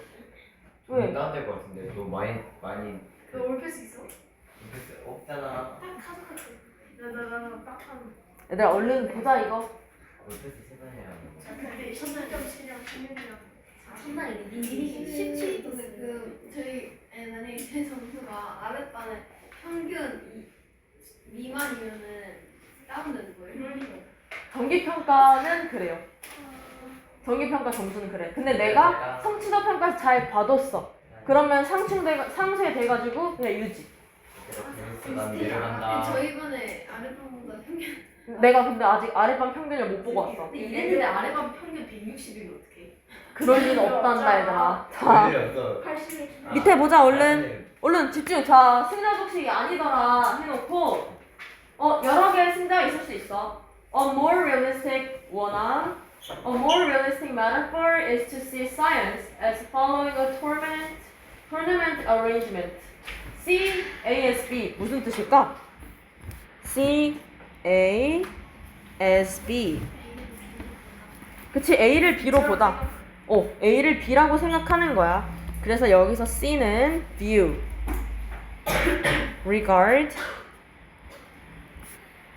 왜? 다운될 것 같은데 너무 많이 너 올패스 있어? 없잖아. 딱 5%. 나딱 한. 얘들아 얼른 보자 이거. 어떻게 생각해요? 근데 첫날 좀 치량 신윤이랑. 첫날이 미리 17도 그 저희 만약에 제 점수가 아랫반에 평균 미만이면은 다운되는 거예요. 그러니까. 정기평가는 그래요. 정기평가 점수는 그래. 근데 내가 성취도 평가 잘 받았어. 그러면 상쇄돼가지고 그냥 유지. 난 내려간다. 저희 반에 아랫반보다 평균 내가 근데 아직 아랫반 평균을 못 보고 왔어. 근데 이랬는데 아래반 평균 160이면 어떡해? 그럴 리는 없단다 얘들아. 자 없어. 80을. 밑에 보자 얼른 집중. 자 승자독식이 아니더라 해놓고 여러 개의 승자가 있을 수 있어. A more realistic 원화. A more realistic metaphor is to see science as following a tournament arrangement. C, A, S, B 무슨 뜻일까? C, A, S, B. 그치 A를 B로 보다. A를 B라고 생각하는 거야. 그래서 여기서 C는 view, regard,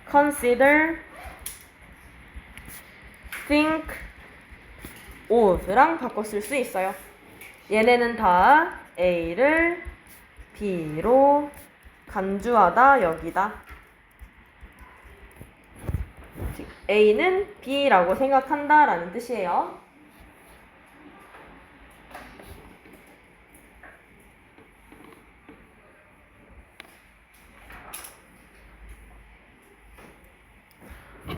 consider, think of랑 바꿔 쓸 수 있어요. 얘네는 다 A를 B로 간주하다 여기다. 즉 A는 B라고 생각한다 라는 뜻이에요.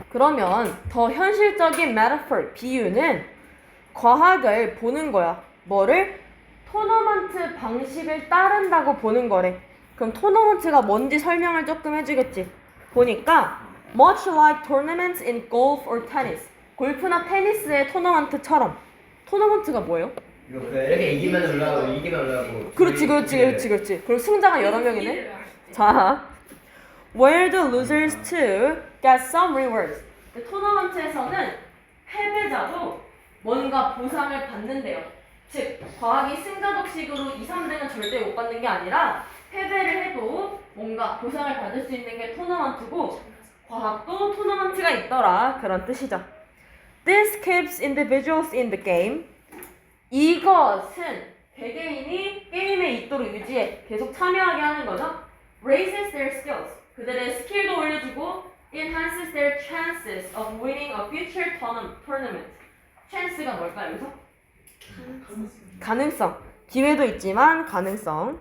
그러면 더 현실적인 metaphor, 비유는 과학을 보는 거야. 뭐를? 토너먼트 방식을 따른다고 보는 거래. 그럼 토너먼트가 뭔지 설명을 조금 해주겠지. 보니까 much like tournaments in golf or tennis. 골프나 테니스의 토너먼트처럼. 토너먼트가 뭐예요? 이거 이렇게 이기면 올라가고 이기면 올라가고. 그렇지. 그리고 승자가 여러 명이네. 자, where the losers too get some rewards. 토너먼트에서는 패배자도 뭔가 보상을 받는데요. 즉, 과학이 승자독식으로 2, 3등은 절대 못 받는 게 아니라 패배를 해도 뭔가 보상을 받을 수 있는 게 토너먼트고 과학도 토너먼트가 있더라. 그런 뜻이죠. This keeps individuals in the game. 이것은 개개인이 게임에 있도록 유지해. 계속 참여하게 하는 거죠. Raises their skills. 그들의 스킬도 올려주고 enhances their chances of winning a future tournament. chance가 뭘까요, 여기서? 가능성. 기회도 있지만 가능성.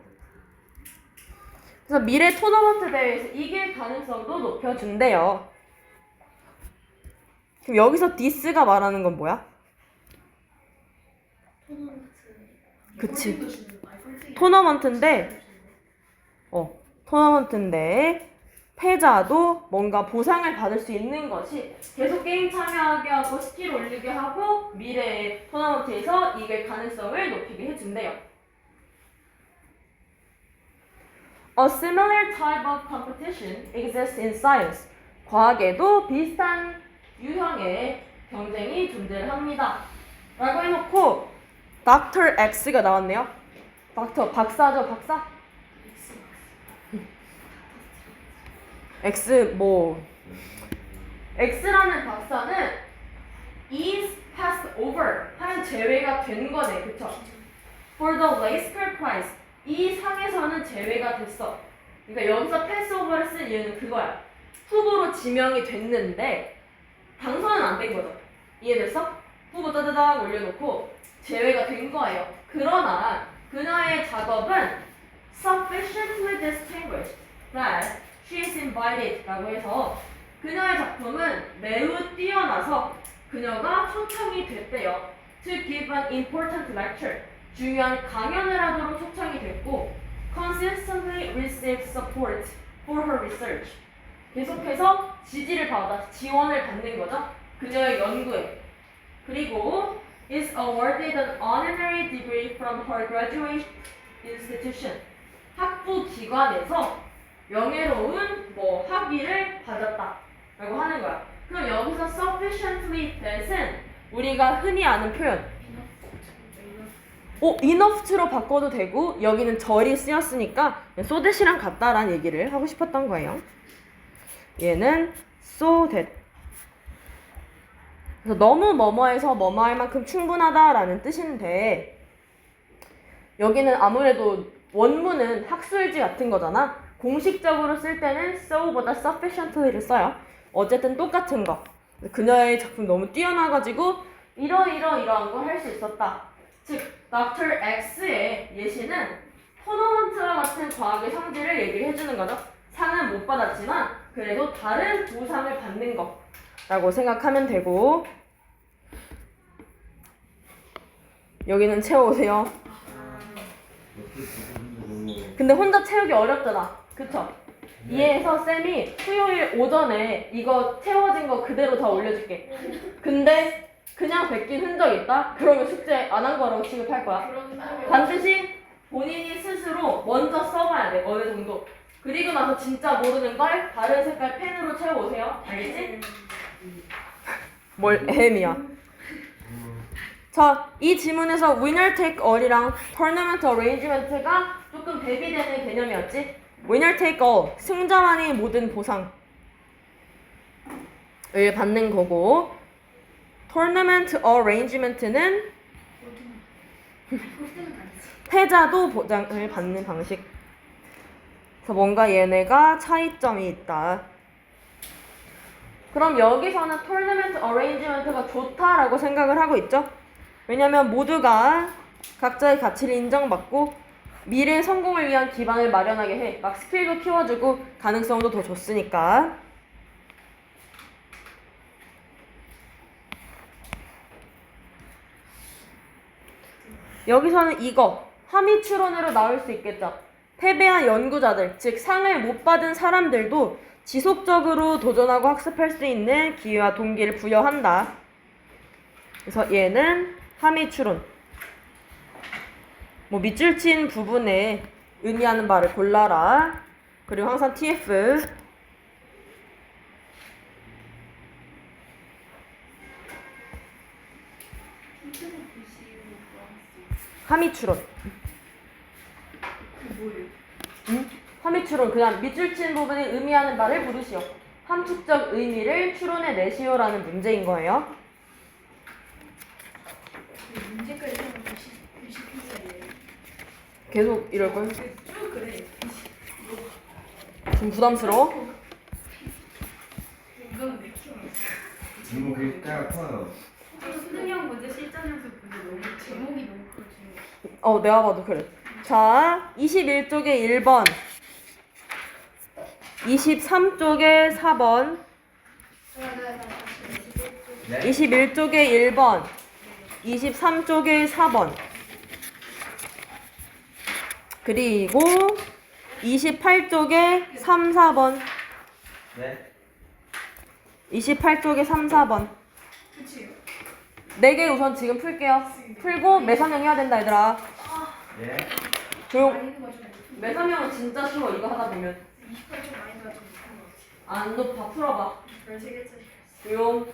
그래서 미래 토너먼트 대회에서 이길 가능성도 높여준대요. 그럼 여기서 this가 말하는 건 뭐야? 그치. 토너먼트인데 패자도 뭔가 보상을 받을 수 있는 것이 계속 게임 참여하게 하고 스킬 올리게 하고 미래의 토너먼트에서 이길 가능성을 높이게 해준대요. A similar type of competition exists in science. 과학에도 비슷한 유형의 경쟁이 존재를 합니다. 라고 해놓고 Dr. X가 나왔네요. 박사죠, 박사? X라는 박사는 is passed over 하면 제외가 된 거네, 그쵸? For the Lasker Prize 이 상에서는 제외가 됐어. 그러니까 여기서 pass over를 쓴 이유는 그거야. 후보로 지명이 됐는데 당선은 안 된 거죠. 이해됐어? 후보 따다닥 올려놓고 제외가 된 거예요. 그러나 그녀의 작업은 sufficiently distinguished that she is invited 라고 해서 그녀의 작품은 매우 뛰어나서 그녀가 초청이 됐대요. To give an important lecture. 중요한 강연을 하도록 초청이 됐고 consistently received support for her research. 계속해서 지지를 받아, 지원을 받는 거죠. 그녀의 연구에. 그리고 is awarded an honorary degree from her graduate institution. 학부 기관에서 명예로운 학위를 받았다 라고 하는 거야. 그럼 여기서 sufficiently that은 우리가 흔히 아는 표현 enough to로 바꿔도 되고 여기는 절이 쓰였으니까 so that이랑 같다라는 얘기를 하고 싶었던 거예요. 얘는 so that. 그래서 너무 뭐뭐해서 뭐뭐 할 만큼 충분하다라는 뜻인데 여기는 아무래도 원문은 학술지 같은 거잖아. 공식적으로 쓸 때는 so보다 sufficiently를 써요. 어쨌든 똑같은 거. 그녀의 작품 너무 뛰어나가지고 이러한 걸 할 수 있었다. 즉, Dr. X의 예시는 토너먼트와 같은 과학의 성질을 얘기를 해주는 거죠. 상은 못 받았지만 그래도 다른 보상을 받는 거라고 생각하면 되고 여기는 채워오세요. 근데 혼자 채우기 어렵잖아. 그쵸? 이해해서 쌤이 수요일 오전에 이거 채워진 거 그대로 다 올려줄게. 근데 그냥 베낀 흔적 있다? 그러면 숙제 안 한 거라고 취급할 거야. 반드시 본인이 스스로 먼저 써봐야 돼. 어느 정도. 그리고 나서 진짜 모르는 걸 다른 색깔 펜으로 채워오세요. 알겠지? 뭘 애미야. 자, 이 지문에서 winner take all이랑 tournament arrangement가 조금 대비되는 개념이었지. winner take all, 승자만이 모든 보상을 받는 거고 tournament arrangement는 패자도 보장을 받는 방식. 그래서 뭔가 얘네가 차이점이 있다. 그럼 여기서는 tournament arrangement가 좋다라고 생각을 하고 있죠. 왜냐면 모두가 각자의 가치를 인정받고 미래 성공을 위한 기반을 마련하게 해. 막 스킬도 키워주고 가능성도 더 줬으니까. 여기서는 이거 함의 추론으로 나올 수 있겠죠. 패배한 연구자들, 즉 상을 못 받은 사람들도 지속적으로 도전하고 학습할 수 있는 기회와 동기를 부여한다. 그래서 얘는 함의 추론. 뭐 밑줄 친 부분에 의미하는 말을 골라라. 그리고 항상 TF. 함의 추론. 응? 함의 추론. 그냥 밑줄 친 부분에 의미하는 말을 부르시오. 함축적 의미를 추론해 내시오라는 문제인 거예요. 문제까지 하면 글씨 필살이에요. 계속 이럴걸? 쭉 그래. 좀 부담스러워? 이거는 내 키워. 이거 글자가 커요. 수능이 형 먼저 실전에서 보는데 너무 제목이 너무 커지고. 내가 봐도 그래. 자, 21쪽에 1번, 23쪽에 4번, 네? 21쪽에 1번, 23쪽에 4번, 그리고 28쪽에 3, 4번, 네? 28쪽에 3, 4번. 그치요? 4개 우선 지금 풀게요. 풀고 매상형 해야 된다, 얘들아. 네? 조용. 마이너가 좀 높은 매상형은 진짜 쉬워, 이거 하다 보면. 28점 마이너가 좀 높은 것 같아. 안 높아, 풀어봐. 별 3개짜리. 조용.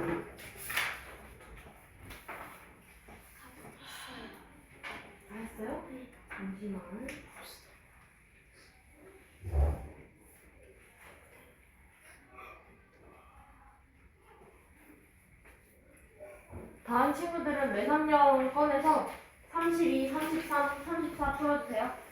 다 했어요? 잠시만. 다음 친구들은 매산령 꺼내서 32, 33, 34 풀어주세요.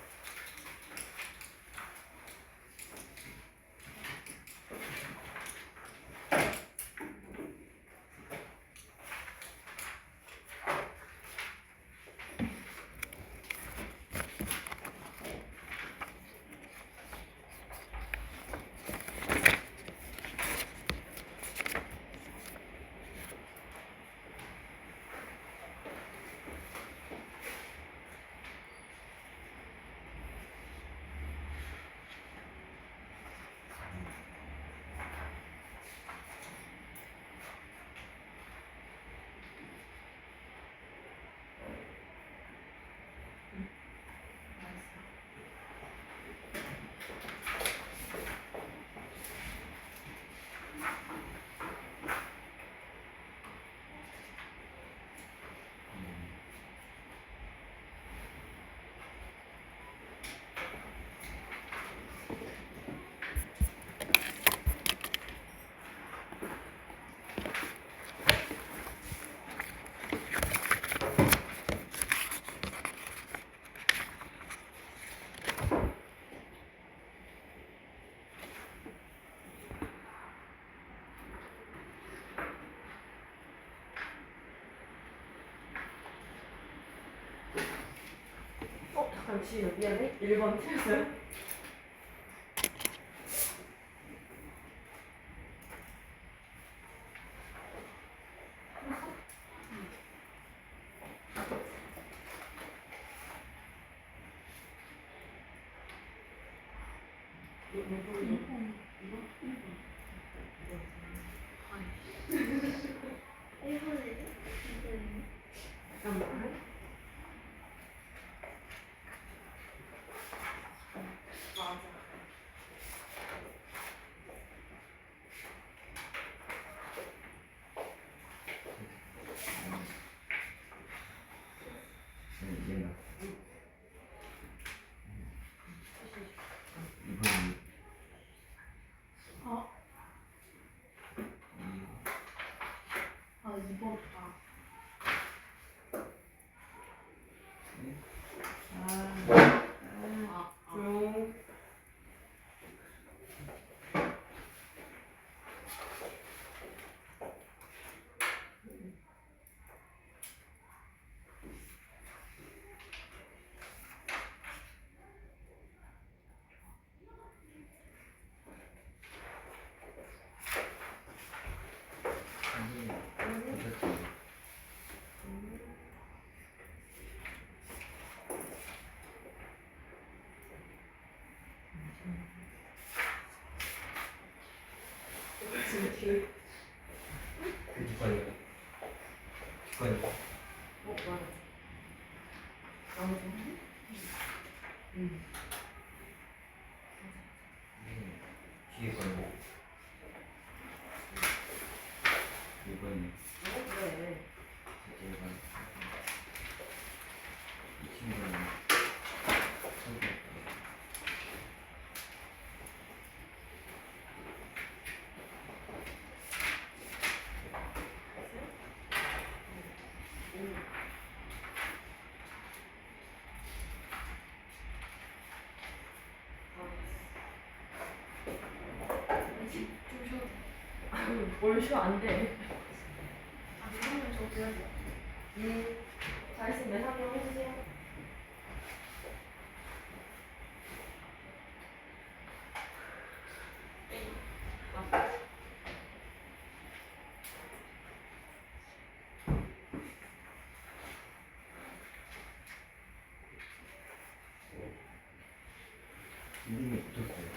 잠시 미안해. 1번 틀렸어요? 잠깐만. 이해나. 이번이. 아, 2번. 중. 그 뒷번이. 뒷번이. 맞아. 나머지. 뒤에 번이. 이번이. 그래. 이제 번. 이 친구는. 뭘 쉬어 안 돼. 아, 이거는 저 그래야 돼. 잘했으면 매상령 해주세요. 이름이 붙었어요.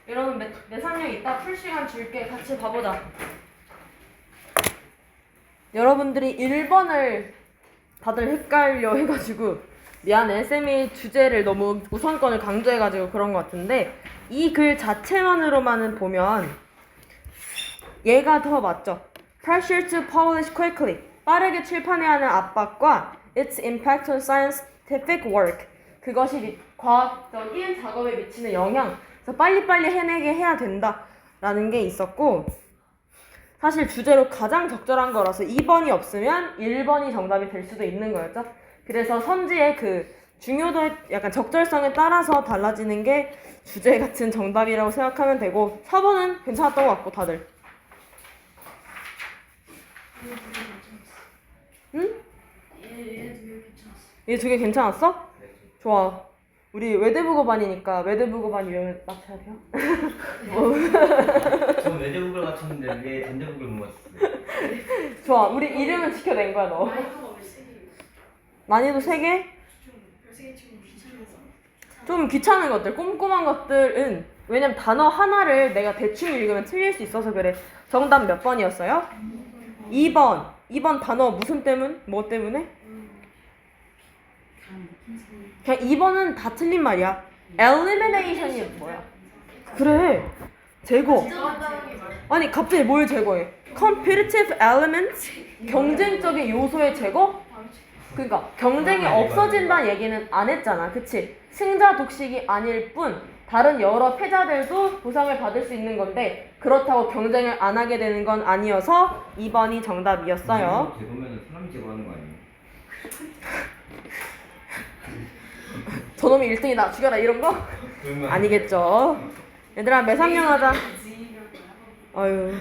여러분 매상령 이따 풀 시간 줄게. 같이 봐보자. 여러분들이 1번을 다들 헷갈려 해가지고 미안해. 쌤이 주제를 너무 우선권을 강조해가지고 그런 것 같은데 이 글 자체만으로만은 보면 얘가 더 맞죠. Pressure to publish quickly. 빠르게 출판해야 하는 압박과 its impact on scientific work. 그것이 과학적인 작업에 미치는 영향. 그래서 빨리빨리 해내게 해야 된다라는 게 있었고 사실 주제로 가장 적절한 거라서 2번이 없으면 1번이 정답이 될 수도 있는 거였죠. 그래서 선지의 그 중요도에 약간 적절성에 따라서 달라지는 게 주제 같은 정답이라고 생각하면 되고 4번은 괜찮았던 것 같고 다들. 응? 얘 되게 괜찮았어. 얘 두 개 괜찮았어? 좋아. 우리 외대부고반이니까 외대부고반 이름을 맞춰야 돼요. 전 외대북을 맞췄는데 왜 전대북을 못 맞췄어요? 좋아. 우리 이름은 지켜낸 거야 너. 마이크가 왜 세게? 난이도 3개? 별세개 치고 귀찮아서. 좀 귀찮은 것들, 꼼꼼한 것들은 왜냐면 단어 하나를 내가 대충 읽으면 틀릴 수 있어서 그래. 정답 몇 번이었어요? 2번. 2번 단어 무슨 때문? 뭐 때문에? 그냥 2번은 다 틀린 말이야. elimination이 뭐야? 그래. 제거. 아니 갑자기 뭘 제거해? competitive elements? 경쟁적인 요소의 제거? 그러니까 경쟁이 없어진다는 얘기는 안 했잖아. 그치? 승자 독식이 아닐 뿐 다른 여러 패자들도 보상을 받을 수 있는 건데 그렇다고 경쟁을 안 하게 되는 건 아니어서 2번이 정답이었어요. 제거면은 사람 제거하는 거 아니에요? 저놈이 1등이다. 죽여라 이런 거? 그러면 아니겠죠. 얘들아 매삼령 하자. 아유.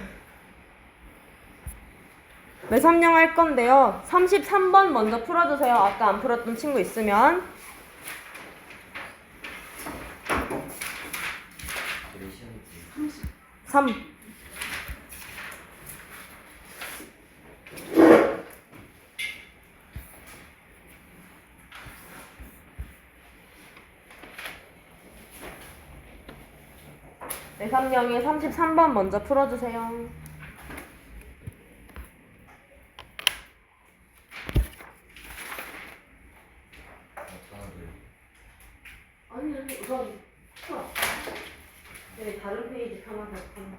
매삼령 할 건데요. 33번 먼저 풀어주세요. 아까 안 풀었던 친구 있으면. 우리 시험지 3. 매삼령의 33번 먼저 풀어주세요. 아니 우선 풀어. 네, 다른 페이지 하나 더 하나.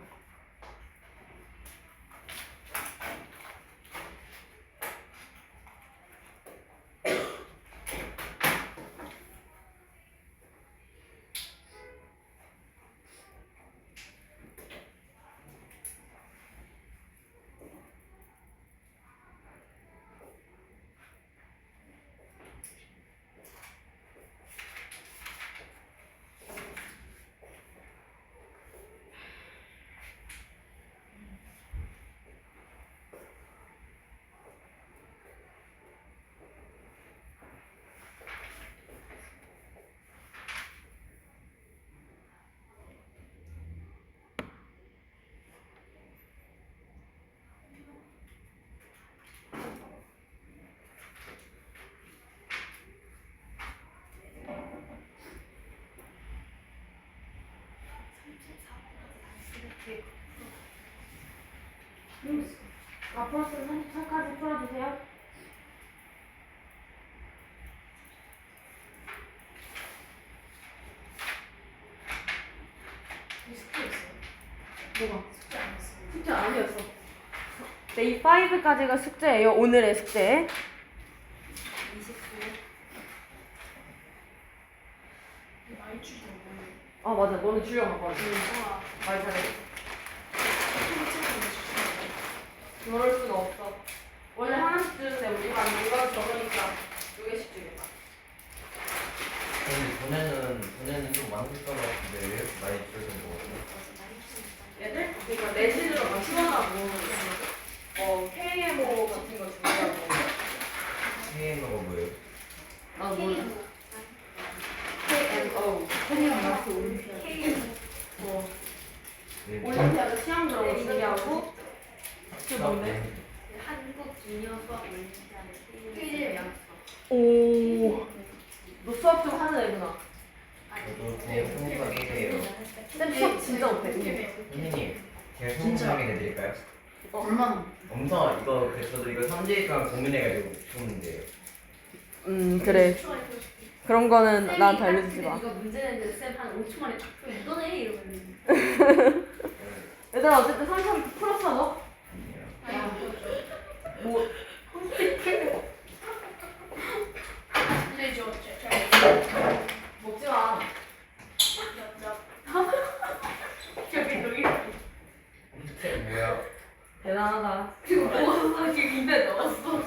앞으로 33까지 풀어주세요. 뭐가? 숙제 아니었어. 데이 5까지가 숙제예요. 오늘의 숙제. 29. 많이 주죠. 아 맞아. 너는 주영 갖고 왔지. 말 잘해. 그럴 순 없어. 원래 하나씩 주는데 우리가 이거 적으니까 2개씩 주겠다. 근데 전에는 좀 많았던 것 같은데 왜 이렇게 많이 줄여서 먹었어? 얘들? 그러니까 내신으로 막 시원하고 KMO 같은 거 준비하고 KMO가 뭐예요? 아 몰라. KMO 뭐 네. 올림피아드 시험 그런 거 준비하고 그 뭔데? 한국 주니어 수학 올림피아드 KGM이야. 오. 너 수학 좀 하는 애구나. 저도 그냥 성공하게 해요. 쌤 수학 진짜 못해. 선생님 제가 성공하게 내드릴까요? 얼마나? 엄청 이거 저도 이거 3주 동안 고민해가지고 줬는데요. 그래. 그런 거는 나한테 알려주지 마. 이거 문제 냈는데 쌤한 5초 만에 쫙 이거네 이러면. 얘들아 어쨌든 3천 풀었어 너? 아니에요. 뭐 근데 저 먹지 마. 저기 저기. 뭐야? 대단하다. 지금 먹었어. 지금 입에 넣었어.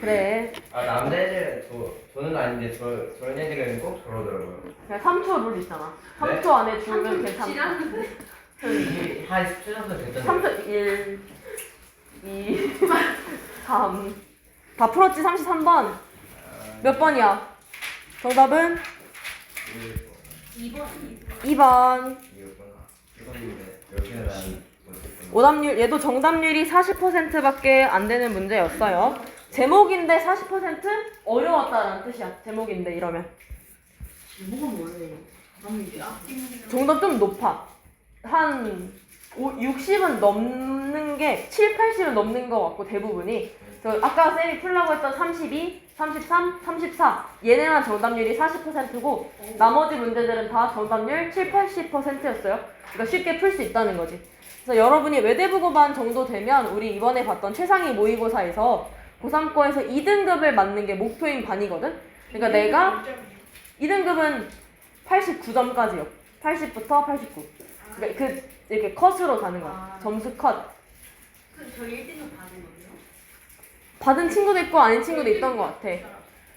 그래. 아 남자애들 저는 아닌데 저런 애들은 꼭 저러더라고요. 그냥 3초 룰 있잖아. 네? 3초 안에 주면 괜찮아. 지났는데. 이게 한 10초 정도 됐던데. 3초 1 2 3 다 풀었지 33번. 몇 번이야? 정답은 2번. 2번. 이거인데 여기는 난 못했던 거. 오답률 얘도 정답률이 40%밖에 안 되는 문제였어요. 제목인데 40% 어려웠다라는 뜻이야. 제목인데 이러면 제목은 원래 정답 좀 높아. 한 60은 넘는 게 7, 80은 넘는 것 같고 대부분이. 저 아까 쌤이 풀라고 했던 32, 33, 34 얘네만 정답률이 40%고 나머지 문제들은 다 정답률 7, 80%였어요. 그러니까 쉽게 풀 수 있다는 거지. 그래서 여러분이 외대부고반 정도 되면 우리 이번에 봤던 최상위 모의고사에서 고3거에서 2등급을 맞는 게 목표인 반이거든? 그러니까 내가 2등급은 89점까지요. 80부터 89. 그러니까 이렇게 컷으로 가는 거야. 점수 컷. 그럼 저희 1등급 받은 거예요? 받은 친구도 있고 아닌 친구도 있던 것 같아.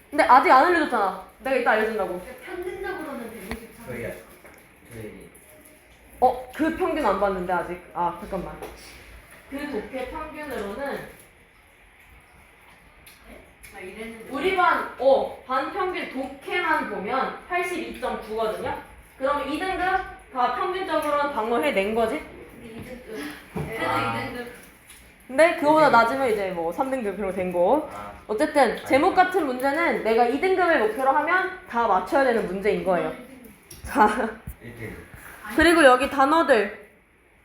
근데 아직 안 알려줬잖아. 내가 이따 알려준다고. 평균적으로는 153. 저희 그 평균 안 봤는데 아직. 아 잠깐만. 그 독해 평균으로는 아 이랬는데. 우리 반 평균 독해만 보면 82.9거든요. 그럼 2등급 다 평균적으로는 방어해낸 거지. 근데 2등급. 그래도 아. 2등급. 근데 그거보다 낮으면 이제 뭐 3등급 그런 된 거. 어쨌든 제목 같은 문제는 내가 2등급을 목표로 하면 다 맞춰야 되는 문제인 거예요. 자, 1등. 그리고 여기 단어들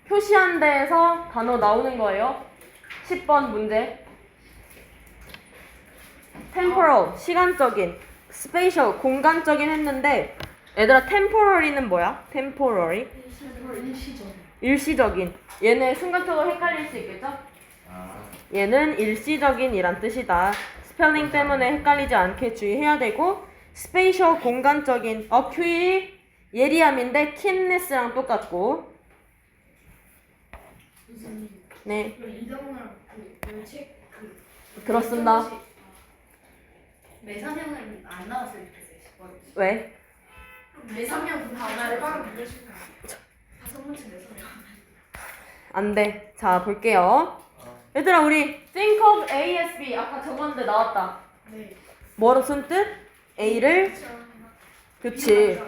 표시한 데에서 단어 나오는 거예요. 10번 문제. temporal, 시간적인, spatial, 공간적인 했는데 얘들아 temporally는 뭐야? temporary, 일시적인. 얘네 순간적으로 헷갈릴 수 있겠죠? 얘는 일시적인이란 뜻이다. 스펠링 때문에 헷갈리지 않게 주의해야 되고 spatial, 공간적인, acuity, 예리함인데 keenness랑 똑같고. 네, 이정우랑 그책 들었습니다. 매사형은 안 나왔으면 좋겠어요. 10번. 왜? 내3명 다 절반 물려주면 5번째 내3명 안 돼. 자, 볼게요. 얘들아, 우리 think of A as B 아까 적었는데 나왔다. 네 뭐로 쓴 뜻? A를 그치.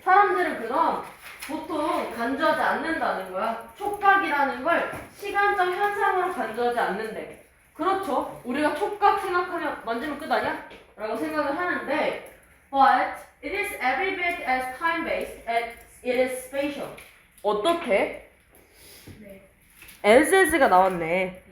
사람들은 그럼 보통 간주하지 않는다는 거야. 촉각이라는 걸 시간적 현상으로 간주하지 않는데. 그렇죠. 우리가 촉각 생각하면 만지면 끝 아니야? 라고 생각을 하는데 but it is every bit as time-based as it is spatial. 어떻게? 네. as가 나왔네.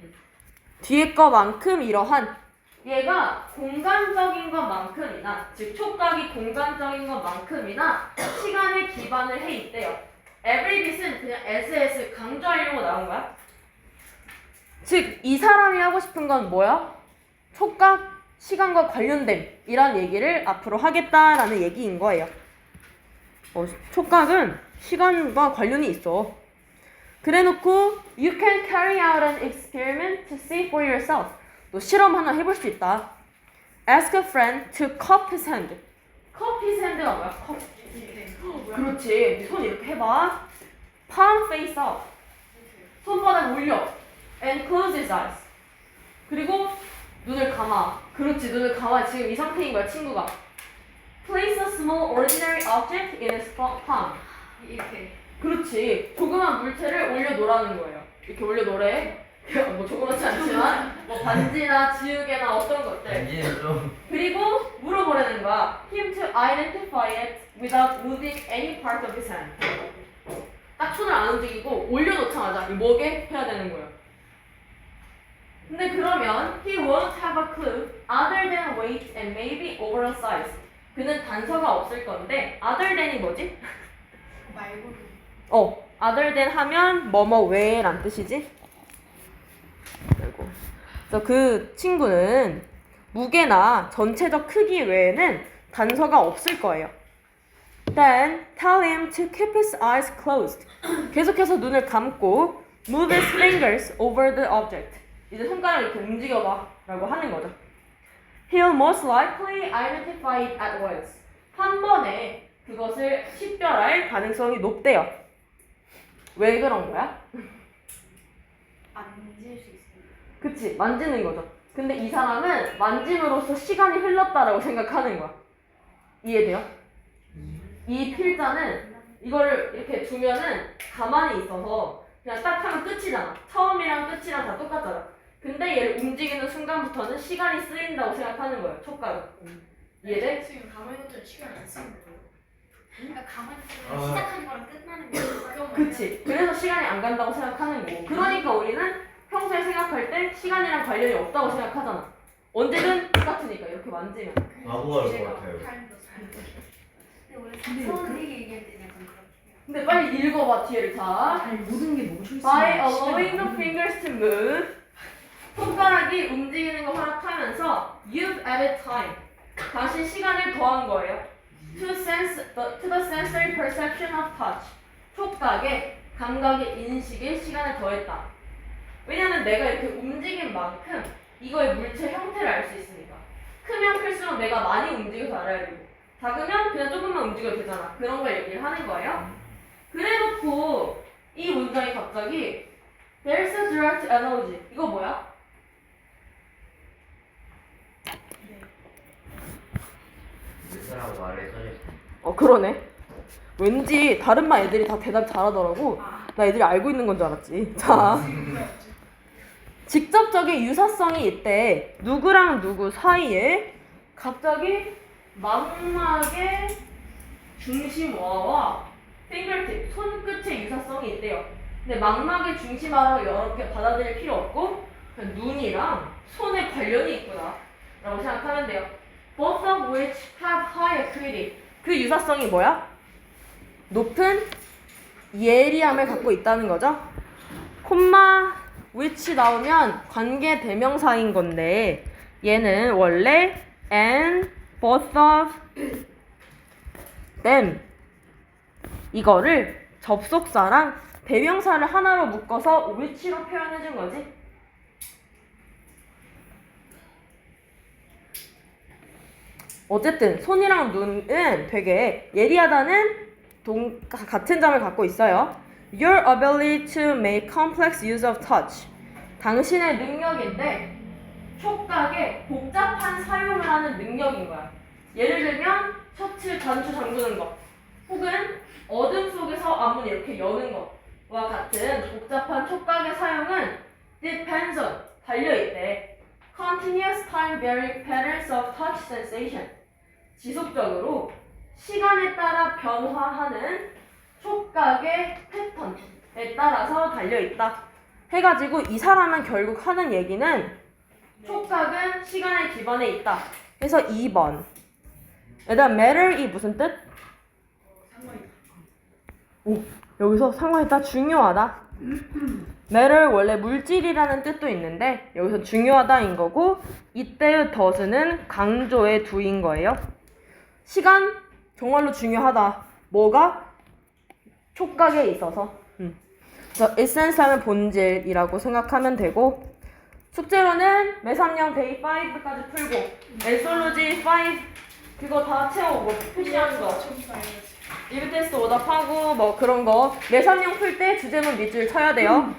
뒤에 거만큼 이러한 얘가 공간적인 것만큼이나 즉 촉각이 공간적인 것만큼이나 시간에 기반을 해 있대요. every bit은 그냥 as 강조하려고 나온 거야. 즉 이 사람이 하고 싶은 건 뭐야? 촉각, 시간과 관련된 이란 얘기를 앞으로 하겠다라는 얘기인 거예요. 촉각은 시간과 관련이 있어. 그래놓고 you can carry out an experiment to see for yourself. 너 실험 하나 해볼 수 있다. Ask a friend to cup his hand. cup his hand가 뭐야? cup. 그렇지. 네 손 이렇게 해봐. palm face up. 손바닥 올려. And close his eyes. 그리고 눈을 감아. 그렇지. 눈을 감아. 지금 이 상태인 거야, 친구가. Place a small ordinary object in his palm. 이렇게. 그렇지. 조그만 물체를 올려놓으라는 거예요. 이렇게 올려놓으래. 뭐 조그맣지 않지만 뭐 반지나 지우개나 어떤 것들. 반지는 좀 그리고 물어보라는 거야. Him to identify it without moving any part of his hand. 딱 손을 안 움직이고 올려놓자마자 이 목에 해야 되는 거예요. 근데 그러면 he won't have a clue other than weight and maybe overall size. 그는 단서가 없을 건데 other than이 뭐지? 말고는 other than 하면 뭐뭐 외란 뜻이지? 아이고. 그래서 그 친구는 무게나 전체적 크기 외에는 단서가 없을 거예요. Then tell him to keep his eyes closed. 계속해서 눈을 감고 move his fingers over the object. 이제 손가락을 이렇게 움직여봐 라고 하는 거죠. He'll most likely identify it at once. 한 번에 그것을 식별할 가능성이 높대요. 왜 그런 거야? 만질 수 있습니다. 그치, 만지는 거죠. 근데 이 사람은 만짐으로써 시간이 흘렀다라고 생각하는 거야. 이해돼요? 이 필자는 이거를 이렇게 두면은 가만히 있어서 그냥 딱 하면 끝이잖아. 처음이랑 끝이랑 다 똑같잖아. 근데 얘를 움직이는 순간부터는 시간이 쓰인다고 생각하는 거예요. 촉각은. 이해돼? 지금 가만히 있던 시간 안 쓰는 거예요. 그러니까 가만히 있으면 시작하는 거랑 끝나는 거. 그치. 그래서 시간이 안 간다고 생각하는 거고. 그러니까 우리는 평소에 생각할 때 시간이랑 관련이 없다고 생각하잖아. 언제든 똑같으니까 이렇게 만지면. 바보가 올 것 같아요. 근데 원래 서울이 얘기할 때 약간 그렇게. 근데 빨리 읽어봐 뒤에를 자. 아니 모든 게 멈춰 있으면 By allowing the fingers to move, 손가락이 움직이는 걸 허락하면서 you've added time, 다시 시간을 더한 거예요. To the sensory perception of touch, 촉각의 감각의 인식에 시간을 더했다. 왜냐면 내가 이렇게 움직인 만큼 이거의 물체 형태를 알 수 있으니까. 크면 클수록 내가 많이 움직여서 알아야 되고, 작으면 그냥 조금만 움직여도 되잖아. 그런 걸 얘기를 하는 거예요. 그래놓고 이 문장이 갑자기 There's a direct analogy. 이거 뭐야? 뉴스라고 말을 써줬어. 그러네. 왠지 다른 반 애들이 다 대답 잘하더라고. 나 애들이 알고 있는 건 줄 알았지. 자, 직접적인 유사성이 있대. 누구랑 누구 사이에 갑자기 망막의 중심화와 fingertip, 손끝의 유사성이 있대요. 근데 망막의 중심화로 여러 개 받아들일 필요 없고 그냥 눈이랑 손에 관련이 있구나 라고 생각하면 돼요. Both of which have high acuity. 그 유사성이 뭐야? 높은 예리함을 갖고 있다는 거죠. 콤마 which 나오면 관계 대명사인 건데 얘는 원래 and both of them 이거를 접속사랑 대명사를 하나로 묶어서 which로 표현해 준 거지. 어쨌든 손이랑 눈은 되게 예리하다는 같은 점을 갖고 있어요. Your ability to make complex use of touch. 당신의 능력인데 촉각의 복잡한 사용을 하는 능력인 거야. 예를 들면 셔츠 단추 잠그는 거 혹은 어둠 속에서 앞문 이렇게 여는 거와 같은 복잡한 촉각의 사용은 depends on, 달려있대. Continuous time varying patterns of touch sensation. 지속적으로 시간에 따라 변화하는 촉각의 패턴에 따라서 달려있다. 해가지고 이 사람은 결국 하는 얘기는 촉각은 시간에 기반해 있다. 그래서 2번. 얘들아, matter이 무슨 뜻? 오, 여기서 상관있다. 중요하다. matter 원래 물질이라는 뜻도 있는데 여기서 중요하다인 거고 이때의 does는 강조의 do인 거예요. 시간 정말로 중요하다. 뭐가? 촉각에 있어서. 그래서 essence 하면 본질이라고 생각하면 되고 숙제로는 매삼령 데이 5까지 풀고 에솔로지 5 그거 다 채우고 표시한 거 리뷰 테스트 오답하고 뭐 그런 거 매삼령 풀 때 주제문 밑줄 쳐야 돼요.